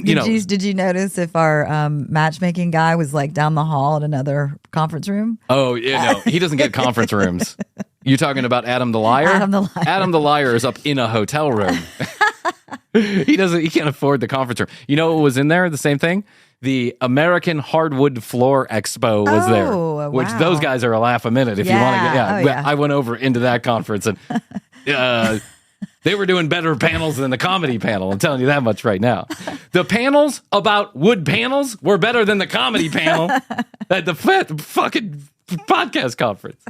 Did you notice if our matchmaking guy was like down the hall at another conference room? Oh, yeah, no. He doesn't get conference rooms. You talking about Adam the Liar? Adam the Liar. Adam the Liar is up in a hotel room. He can't afford the conference room. You know what was in there? The same thing? The American Hardwood Floor Expo was there, which those guys are a laugh a minute if you want to get. Yeah, I went over into that conference and they were doing better panels than the comedy panel. I'm telling you that much right now. The panels about wood panels were better than the comedy panel at the fucking podcast conference.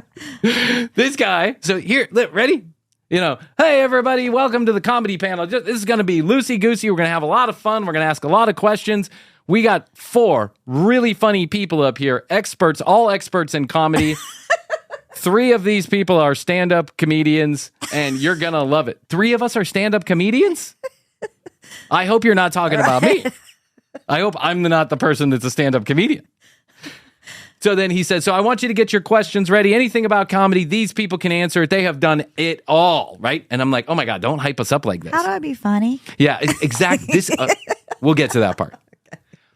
This guy, so here, ready? Hey, everybody, welcome to the comedy panel. This is going to be loosey-goosey. We're going to have a lot of fun. We're going to ask a lot of questions. We got 4 really funny people up here, experts, all experts in comedy. 3 of these people are stand-up comedians, and you're going to love it. 3 of us are stand-up comedians? I hope you're not talking about me. I hope I'm not the person that's a stand-up comedian. So then he said, so I want you to get your questions ready. Anything about comedy, these people can answer it. They have done it all, right? And I'm like, oh my God, don't hype us up like this. How do I be funny? Yeah, exactly. We'll get to that part.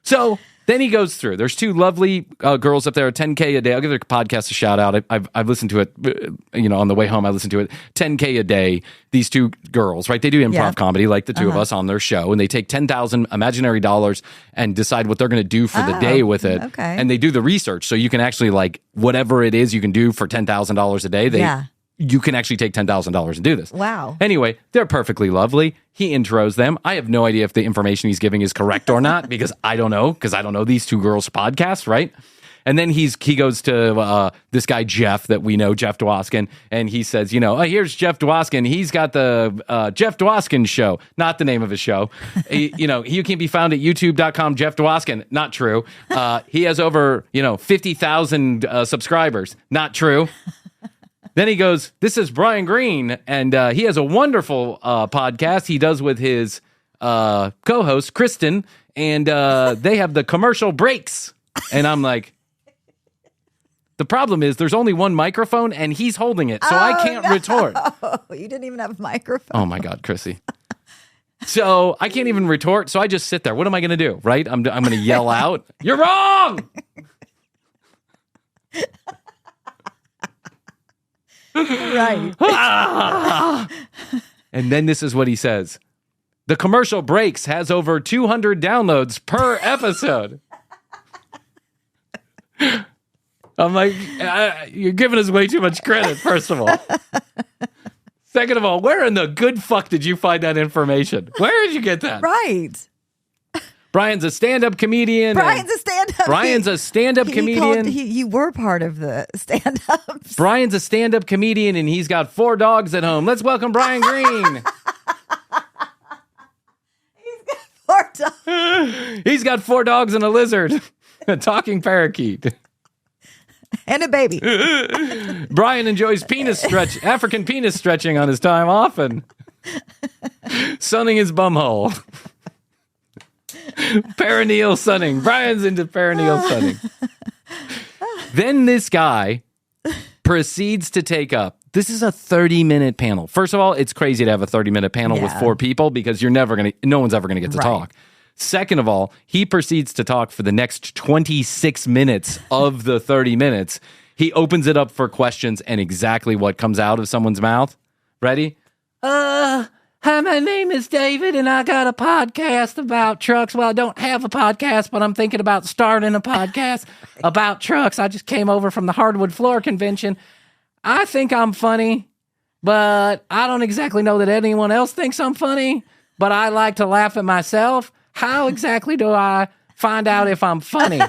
So then he goes through. There's 2 lovely girls up there, 10K a day. I'll give their podcast a shout out. I've listened to it, on the way home. I listened to it. 10K a day. These 2 girls, right? They do improv comedy like the 2 of us on their show, and they take 10,000 imaginary dollars and decide what they're going to do for the day with it. Okay. And they do the research, so you can actually whatever it is you can do for $10,000 a day. You can actually take $10,000 and do this. Wow. Anyway, they're perfectly lovely. He intros them. I have no idea if the information he's giving is correct or not because I don't know these 2 girls' podcasts, right? And then he goes to this guy, Jeff, that we know, Jeff Dwoskin, and he says, here's Jeff Dwoskin. He's got the Jeff Dwoskin Show, not the name of his show. He can be found at youtube.com, Jeff Dwoskin. Not true. He has over, 50,000 subscribers. Not true. Then he goes, this is Bryan Green, and he has a wonderful podcast he does with his co-host, Kristen, and they have the commercial breaks. And I'm like, the problem is there's only one microphone, and he's holding it, so I can't retort. You didn't even have a microphone. Oh, my God, Krissy. So I can't even retort, so I just sit there. What am I going to do, right? I'm going to yell out, you're wrong! Right. And then this is what he says. The commercial breaks has over 200 downloads per episode. I'm like, you're giving us way too much credit, first of all. Second of all, where in the good fuck did you find that information? Where did you get that? Right. Brian's a stand-up comedian. Brian's a stand-up. Brian's a stand-up comedian. You were part of the stand-ups. Brian's a stand-up comedian, and he's got 4 dogs at home. Let's welcome Brian Green. He's got 4 dogs and a lizard, a talking parakeet, and a baby. Brian enjoys African penis stretching on his time off and sunning his bumhole. Perineal sunning. Brian's into perineal sunning. Then this guy proceeds to take up. This is a 30-minute panel. First of all, it's crazy to have a 30-minute panel with 4 people because no one's ever going to get to talk. Second of all, he proceeds to talk for the next 26 minutes of the 30 minutes. He opens it up for questions and exactly what comes out of someone's mouth. Ready? Hi, my name is David, and I got a podcast about trucks. Well, I don't have a podcast, but I'm thinking about starting a podcast about trucks. I just came over from the Hardwood Floor Convention. I think I'm funny, but I don't exactly know that anyone else thinks I'm funny, but I like to laugh at myself. How exactly do I find out if I'm funny?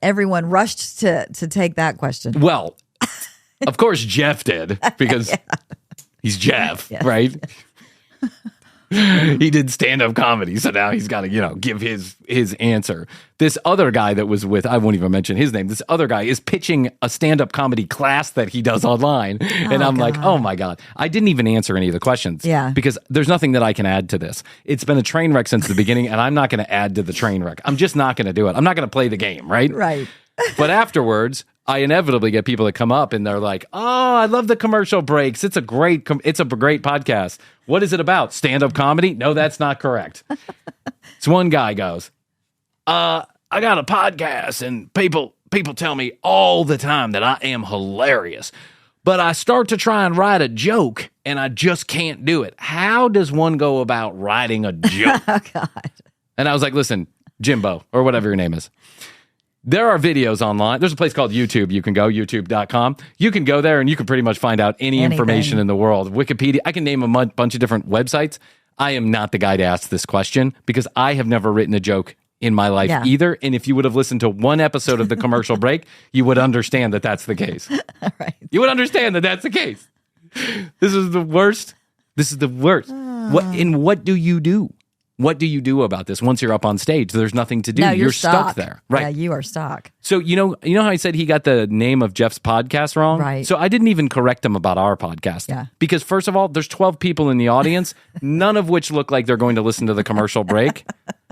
Everyone rushed to take that question. Well, of course Jeff did, because he's Jeff, right? He did stand-up comedy, so now he's got to, give his answer. This other guy that was with, I won't even mention his name, this other guy is pitching a stand-up comedy class that he does online. And I'm like, oh my God. I didn't even answer any of the questions. Yeah. Because there's nothing that I can add to this. It's been a train wreck since the beginning, and I'm not going to add to the train wreck. I'm just not going to do it. I'm not going to play the game, right? Right. But afterwards, I inevitably get people that come up and they're like, "Oh, I love the commercial breaks. It's a great podcast. What is it about? Stand-up comedy?" No, that's not correct. So one guy goes, "I got a podcast, and people tell me all the time that I am hilarious, but I start to try and write a joke, and I just can't do it. How does one go about writing a joke?" Oh God. And I was like, "Listen, Jimbo, or whatever your name is. There are videos online. There's a place called YouTube. You can go, youtube.com. You can go there and you can pretty much find out any information in the world. Wikipedia. I can name a bunch of different websites. I am not the guy to ask this question because I have never written a joke in my life either. And if you would have listened to one episode of the commercial break, you would understand that that's the case. All right. You would understand that that's the case. This is the worst. This is the worst. What do you do? What do you do about this? Once you're up on stage, there's nothing to do. No, you're stuck there. Right. Yeah, you are stuck. So, you know how I said he got the name of Jeff's podcast wrong? Right. So I didn't even correct him about our podcast. Yeah. Because first of all, there's 12 people in the audience, none of which look like they're going to listen to the commercial break.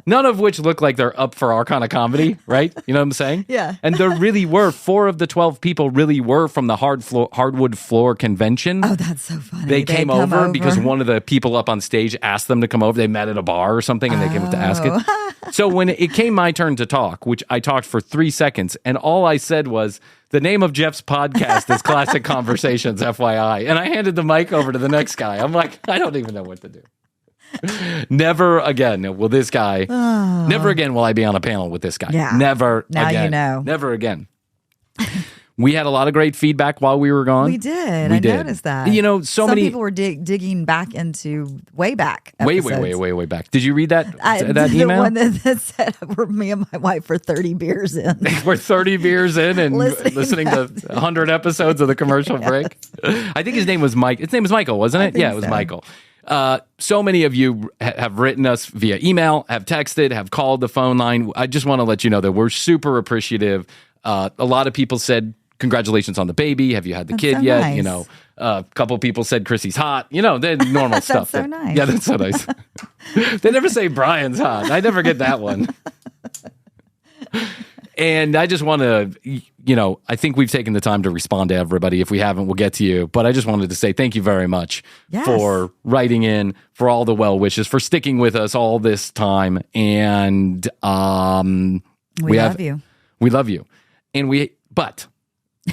None of which look like they're up for our kind of comedy, right? You know what I'm saying? Yeah. And there really were 4 of the 12 people really were from the Hardwood Floor Convention. Oh, that's so funny. They came over because one of the people up on stage asked them to come over. They met at a bar or something, and they came up to ask it. So when it came my turn to talk, which I talked for 3 seconds, and all I said was, "The name of Jeff's podcast is Classic Conversations, FYI." And I handed the mic over to the next guy. I'm like, I don't even know what to do. Never again will this guy. Never again will I be on a panel with this guy. Yeah. Never now again. You know. Never again. We had a lot of great feedback while we were gone. We did. I noticed that. So Some many people were digging back into way back. Way episodes. back. Did you read that The email? one that said we're me and my wife for 30 beers in. We're 30 beers in and listening to 100 episodes of the commercial break. I think his name was Mike. His name was Michael, wasn't it? Yeah, it was Michael. So many of you have written us via email, have texted, have called the phone line. I just want to let you know that we're super appreciative. A lot of people said, "Congratulations on the baby. Have you had the kid yet?" Nice. A couple people said Krissy's hot. The normal stuff. so nice. Yeah, that's so nice. They never say Brian's hot. I never get that one. And I just want to, I think we've taken the time to respond to everybody. If we haven't, we'll get to you. But I just wanted to say thank you very much for writing in, for all the well wishes, for sticking with us all this time. And we love you. We love you. But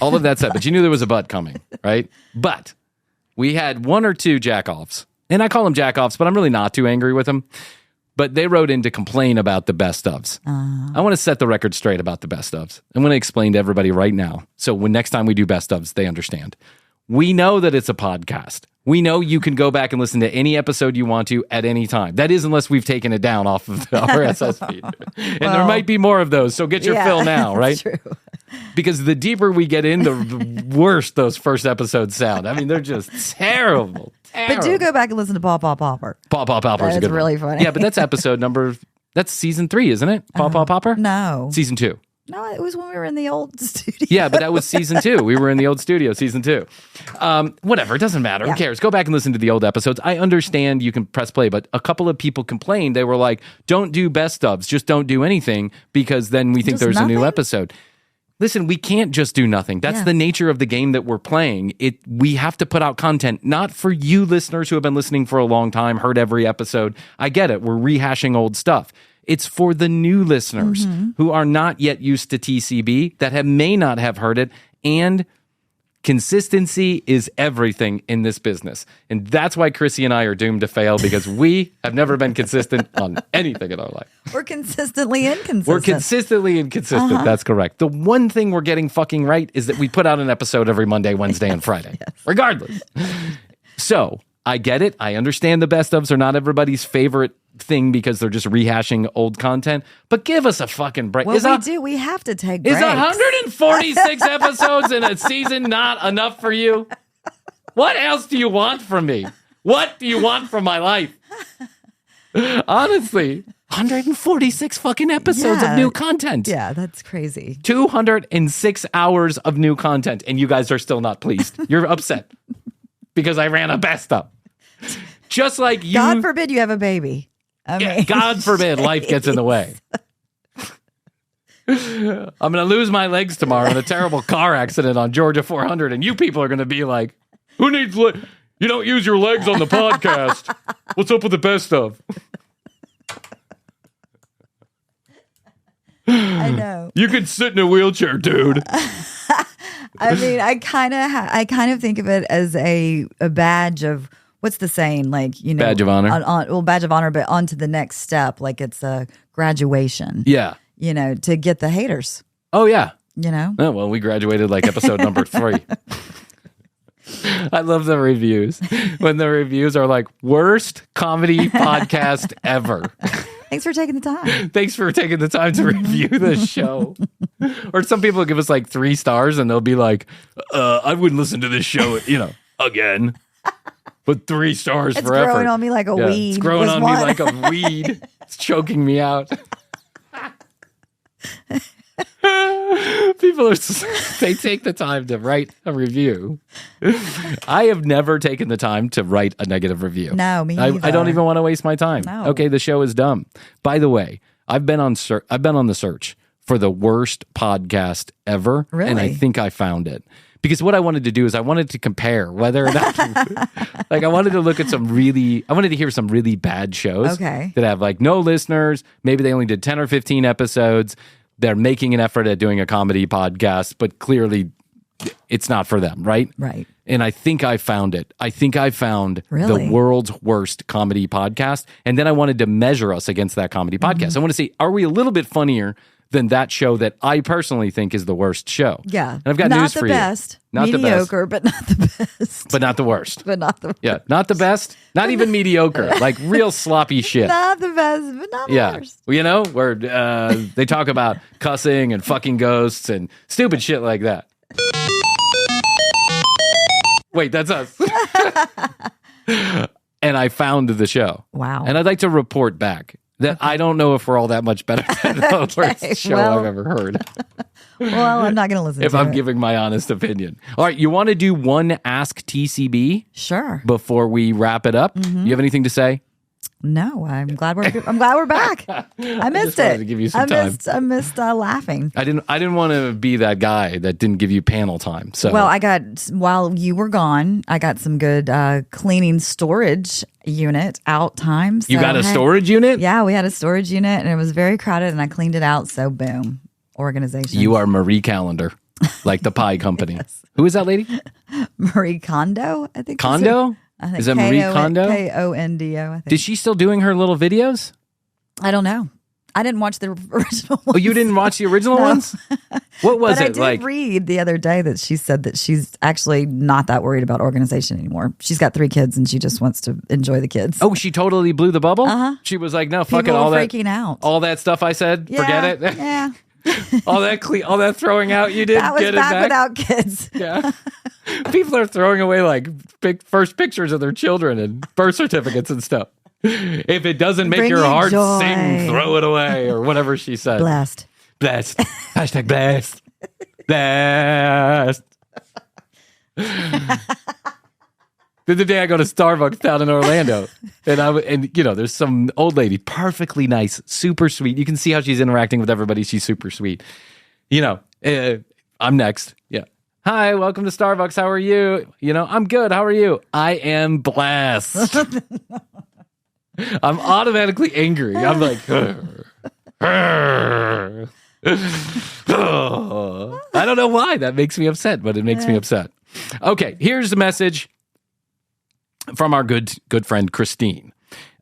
all of that said, but you knew there was a but coming, right? But we had 1 or 2 jack-offs. And I call them jack-offs, but I'm really not too angry with them. But they wrote in to complain about the best ofs. I want to set the record straight about the best ofs. I'm going to explain to everybody right now. So when next time we do best ofs, they understand. We know that it's a podcast. We know you can go back and listen to any episode you want to at any time. That is, unless we've taken it down off of the RSS feed. And there might be more of those, so get your fill now, right? True. Because the deeper we get in, the worse those first episodes sound. I mean, they're just terrible. But do go back and listen to Paw Paw Popper. Paw Paw Popper is a good really one. funny. Yeah, but that's episode number, that's season 3, isn't it? Paw Paw Popper? No. Season 2. No, it was when we were in the old studio. Yeah, but that was season 2. We were in the old studio, season 2. Whatever, it doesn't matter. Who cares? Go back and listen to the old episodes. I understand you can press play, but a couple of people complained. They were like, don't do best ofs. Just don't do anything because then we think there's a new episode. Listen, we can't just do nothing. That's the nature of the game that we're playing. We have to put out content, not for you listeners who have been listening for a long time, heard every episode. I get it. We're rehashing old stuff. It's for the new listeners who are not yet used to TCB, that may not have heard it, and consistency is everything in this business. And that's why Krissy and I are doomed to fail, because we have never been consistent on anything in our life. We're consistently inconsistent. We're consistently inconsistent. That's correct. The one thing we're getting fucking right is that we put out an episode every Monday, Wednesday, and Friday, regardless. So I get it. I understand the best ofs are not everybody's favorite thing because they're just rehashing old content, but give us a fucking break. Well, we have to take breaks. Is 146 episodes in a season not enough for you? What else do you want from me? What do you want from my life? Honestly, 146 fucking episodes of new content. Yeah, that's crazy. 206 hours of new content, and you guys are still not pleased. You're upset because I ran a best of. Just like you. God forbid you have a baby. I mean, God forbid life gets in the way. I'm going to lose my legs tomorrow in a terrible car accident on Georgia 400, and you people are going to be like, who needs you don't use your legs on the podcast. What's up with the best of? I know. You could sit in a wheelchair, dude. I mean, I kind of think of it as a badge of, what's the saying? Like, you know, badge of honor. Badge of honor, but on to the next step. Like it's a graduation. Yeah. You know, to get the haters. Oh, yeah. You know? Oh, well, we graduated like episode number 3. I love the reviews. When the reviews are like, worst comedy podcast ever. Thanks for taking the time. Thanks for taking the time to review the show. Or some people give us like 3 stars and they'll be like, I wouldn't listen to this show, again. But 3 stars It's forever. growing on me like a weed. It's growing on me like a weed. It's choking me out. People they take the time to write a review. I have never taken the time to write a negative review. No, me either. I don't even want to waste my time. No. Okay, the show is dumb. By the way, I've been on the search for the worst podcast ever, Really? And I think I found it. Because what I wanted to do is I wanted to compare whether or not, like I wanted to look at I wanted to hear some really bad shows that have like no listeners. Maybe they only did 10 or 15 episodes. They're making an effort at doing a comedy podcast, but clearly it's not for them, right? Right. And I think I found it. I think I found Really? the world's worst comedy podcast. And then I wanted to measure us against that comedy podcast. I want to see, are we a little bit funnier than that show that I personally think is the worst show? Yeah. And I've got not news the for best. you. Not Mediocre, but not the best. But not the worst. But not the worst. Yeah, not the best. Not even mediocre. Like real sloppy shit. Not the best, but not the worst. Well, where they talk about cussing and fucking ghosts and stupid shit like that. Wait, that's us. And I found the show. Wow. And I'd like to report back that I don't know if we're all that much better than the worst show I've ever heard. Well, I'm not going to listen if to I'm it. giving my honest opinion. All right, you want to do one Ask TCB? Sure. Before we wrap it up? You have anything to say? No, I'm glad we're back. I missed wanted it. to give you some time. I missed laughing. I didn't want to be that guy that didn't give you panel time. So Well, while you were gone, I got some good cleaning storage unit out time. So, you got a storage unit? Yeah, we had a storage unit and it was very crowded and I cleaned it out. So boom, organization. You are Marie Callender, like the pie company. Yes. Who is that lady? Marie Kondo, I think. Kondo? I think is that Marie Kondo? Kondo, I think. Is she still doing her little videos? I don't know. I didn't watch the original ones. Oh, you didn't watch the original ones? What was But it I did read the other day that she said that she's actually not that worried about organization anymore. She's got 3 kids and she just wants to enjoy the kids. Oh, she totally blew the bubble? Uh-huh. She was like, no, fuck People it. All were that freaking out. All that stuff I said, forget it. Yeah. all that throwing out you did, That was get it back back. without kids. Yeah. People are throwing away like first pictures of their children and birth certificates and stuff. If it doesn't make Bring your you heart joy. sing, throw it away or whatever she said. Blessed. Blessed. Hashtag blessed. Blessed. The other day I go to Starbucks down in Orlando and there's some old lady, perfectly nice, super sweet. You can see how she's interacting with everybody. She's super sweet. I'm next. Yeah. Hi, welcome to Starbucks. How are you? I'm good. How are you? I am blessed. I'm automatically angry. I'm like, I don't know why that makes me upset, but it makes me upset. Okay, here's the message from our good friend Christine.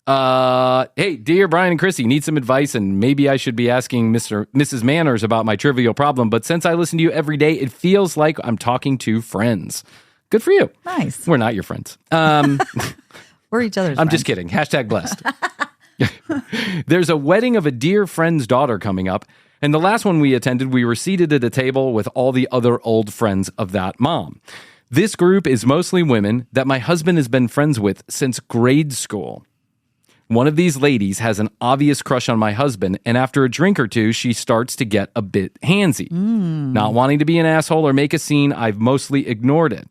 Hey, dear Bryan and Krissy, need some advice, and maybe I should be asking Mrs. Manners about my trivial problem, but since I listen to you every day, it feels like I'm talking to friends. Good for you. Nice. We're not your friends. We're each other's I'm friends. just kidding. Hashtag blessed. There's a wedding of a dear friend's daughter coming up, and the last one we attended, we were seated at a table with all the other old friends of that mom. This group is mostly women that my husband has been friends with since grade school. One of these ladies has an obvious crush on my husband, and after a drink or two, she starts to get a bit handsy. Not wanting to be an asshole or make a scene, I've mostly ignored it.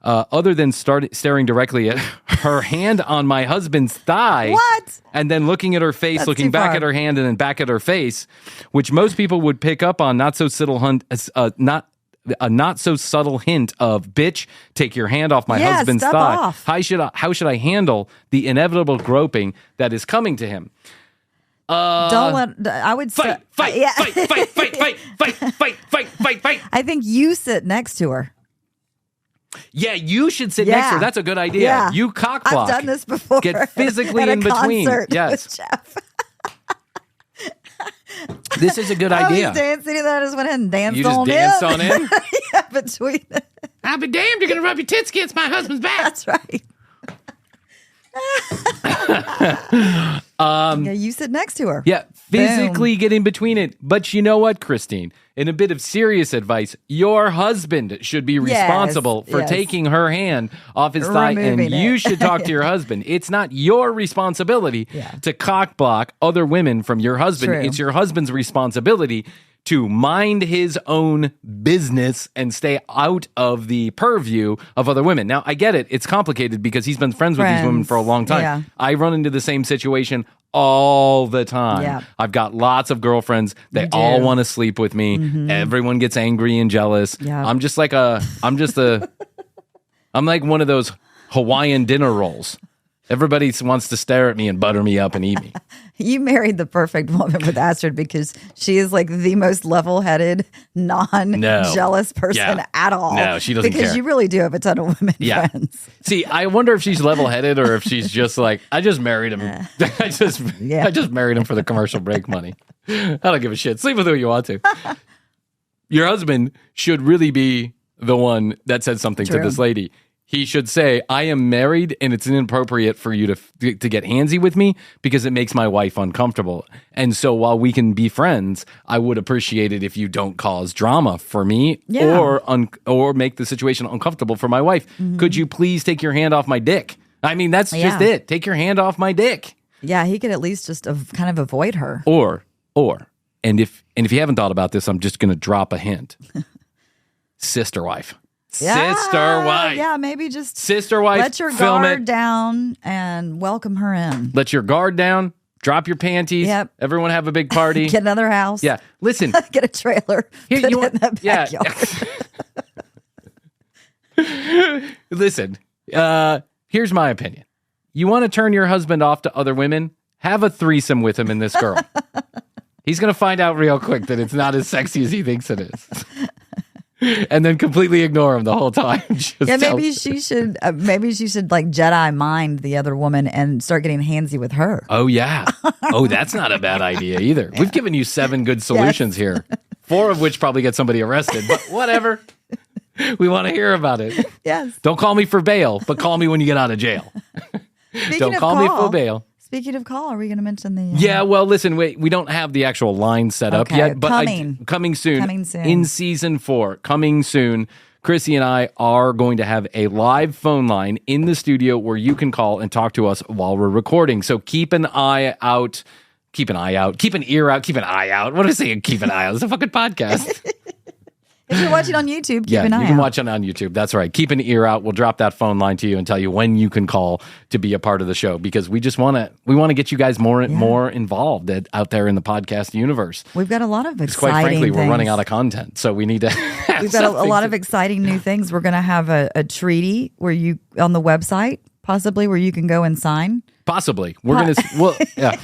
Other than staring directly at her hand on my husband's thigh. What? And then looking at her face, That's looking too back far. at her hand and then back at her face, which most people would pick up on not so subtle hint of, bitch, take your hand off my Yeah, husband's step thigh. off. How should I handle the inevitable groping that is coming to him? Don't let. I would Fight, say, fight, yeah. fight, fight, fight, fight, fight, fight, fight, fight, fight. I think you sit next to her. Yeah, you should sit next to her. That's a good idea. Yeah. You cock block. I've done this before. Get physically at a in between. concert Yes. with Jeff. This is a good I idea. was dancing and I just went ahead and danced You just on danced in. on in? Yeah, between. I'll be damned, you're going to rub your tits against my husband's back. That's right. Yeah, you sit next to her. Yeah, physically get in between it. But you know what, Christine? In a bit of serious advice, your husband should be responsible for yes. taking her hand off his thigh, and Removing it. you should talk to your husband. It's not your responsibility to cock block other women from your husband. True. It's your husband's responsibility to mind his own business and stay out of the purview of other women. Now, I get it. It's complicated because he's been friends with these women for a long time. Yeah. I run into the same situation all the time. Yeah. I've got lots of girlfriends. They all want to sleep with me. Everyone gets angry and jealous. Yeah. I'm like one of those Hawaiian dinner rolls. Everybody wants to stare at me and butter me up and eat me. You married the perfect woman with Astrid because she is like the most level-headed, non-jealous person at all. No, she doesn't because care. you really do have a ton of women friends. See, I wonder if she's level-headed or if she's just like, I just married him. I just married him for the commercial break money. I don't give a shit. Sleep with who you want to. Your husband should really be the one that said something to this lady. He should say, I am married and it's inappropriate for you to get handsy with me because it makes my wife uncomfortable. And so while we can be friends, I would appreciate it if you don't cause drama for me or make the situation uncomfortable for my wife. Could you please take your hand off my dick? I mean, that's just it. Take your hand off my dick. Yeah, he could at least just kind of avoid her. And if you haven't thought about this, I'm just going to drop a hint. Sister wife. Sister wife. Yeah, maybe just sister wife. let your guard down and welcome her in. Let your guard down. Drop your panties. Yep. Everyone have a big party. Get another house. Yeah. Listen. Get a trailer. Here, put you it in the backyard. Listen. Here's my opinion. You want to turn your husband off to other women? Have a threesome with him and this girl. He's going to find out real quick that it's not as sexy as he thinks it is. and then completely ignore him the whole time. Just Yeah, tell- maybe she should. Maybe she should like Jedi mind the other woman and start getting handsy with her. Oh, yeah. Oh, that's not a bad idea either. We've given you 7 good solutions here, 4 of which probably get somebody arrested, but whatever. We want to hear about it. Yes. Don't call me for bail, but call me when you get out of jail. Don't call me for bail. Speaking of call, are we going to mention the? Yeah, well, listen, we don't have the actual line set up Okay, yet, but coming soon. Coming soon. In season 4, coming soon. Krissy and I are going to have a live phone line in the studio where you can call and talk to us while we're recording. So keep an eye out. Keep an eye out. Keep an ear out. Keep an eye out. What am I saying? Keep an eye out. It's a fucking podcast. If you're watching on YouTube, keep an eye out. You can watch it on YouTube. That's right. Keep an ear out. We'll drop that phone line to you and tell you when you can call to be a part of the show, because we just want to get you guys more involved out there in the podcast universe. We've got a lot of exciting Quite frankly, things. we're running out of content, so we need to. We've got a lot of exciting new things. We're going to have a treaty where you on the website, possibly where you can go and sign. Possibly, we're going to. Well, yeah.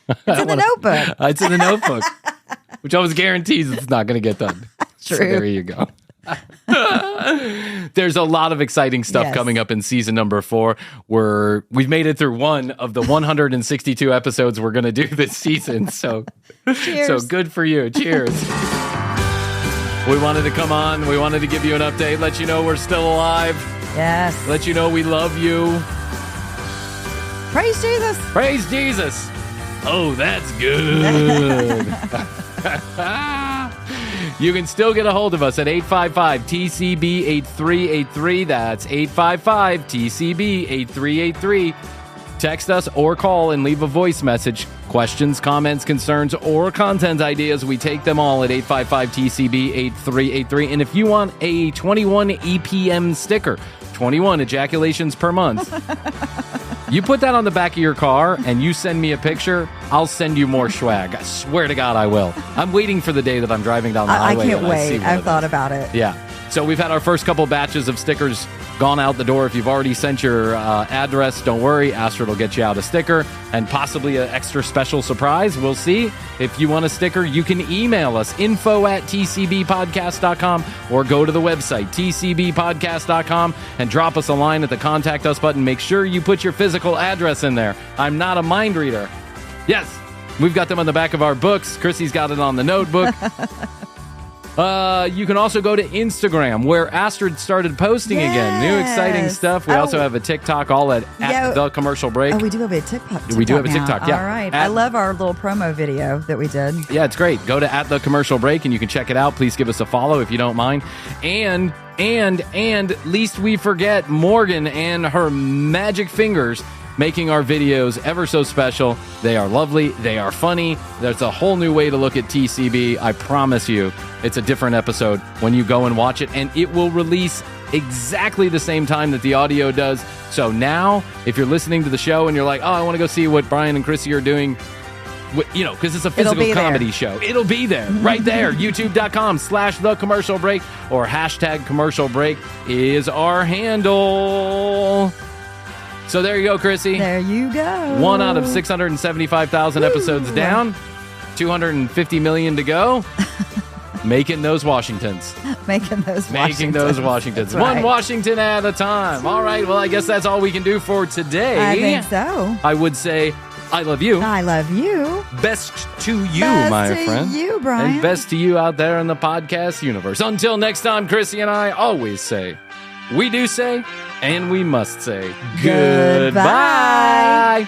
It's in the notebook. It's in the notebook, which always guarantees it's not going to get done. True. So there you go. There's a lot of exciting stuff coming up in season number 4. We've made it through one of the 162 episodes we're going to do this season. So, Cheers. So good for you. Cheers. We wanted to come on. We wanted to give you an update, let you know we're still alive, Yes. let you know we love you. Praise Jesus. Praise Jesus. Oh, that's good. You can still get a hold of us at 855-TCB-8383. That's 855-TCB-8383. Text us or call and leave a voice message. Questions, comments, concerns, or content ideas, we take them all at 855-TCB-8383. And if you want a 21 EPM sticker, 21 ejaculations per month, you put that on the back of your car and you send me a picture, I'll send you more swag. I swear to God I will. I'm waiting for the day that I'm driving down the I highway. can't and I see wait. one I've of thought those. about it. Yeah. So we've had our first couple batches of stickers gone out the door. If you've already sent your address, don't worry. Astrid will get you out a sticker and possibly an extra special surprise. We'll see. If you want a sticker, you can email us, info@tcbpodcast.com, or go to the website, tcbpodcast.com, and drop us a line at the Contact Us button. Make sure you put your physical address in there. I'm not a mind reader. Yes, we've got them on the back of our books. Krissy's got it on the notebook. You can also go to Instagram, where Astrid started posting again. New exciting stuff. We also have a TikTok, all at The Commercial Break. Oh, we do have a TikTok. We do have a now. TikTok, yeah. All right. I love our little promo video that we did. Yeah, it's great. Go to The Commercial Break and you can check it out. Please give us a follow if you don't mind. And least we forget, Morgan and her magic fingers making our videos ever so special. They are lovely. They are funny. There's a whole new way to look at TCB. I promise you, it's a different episode when you go and watch it, and it will release exactly the same time that the audio does. So now, if you're listening to the show and you're like, oh, I want to go see what Bryan and Krissy are doing, because it's a physical comedy show. It'll be there, right there. YouTube.com/The Commercial Break or #Commercial Break is our handle. So there you go, Krissy. There you go. 1 out of 675,000 episodes down. 250 million to go. Making those Washingtons. Making those Washingtons. Right. One Washington at a time. All right. Well, I guess that's all we can do for today. I think so. I would say, I love you. I love you. Best to you, Best my to friend. you, Bryan. And best to you out there in the podcast universe. Until next time, Krissy and I always say, we do say, and we must say, Goodbye. goodbye.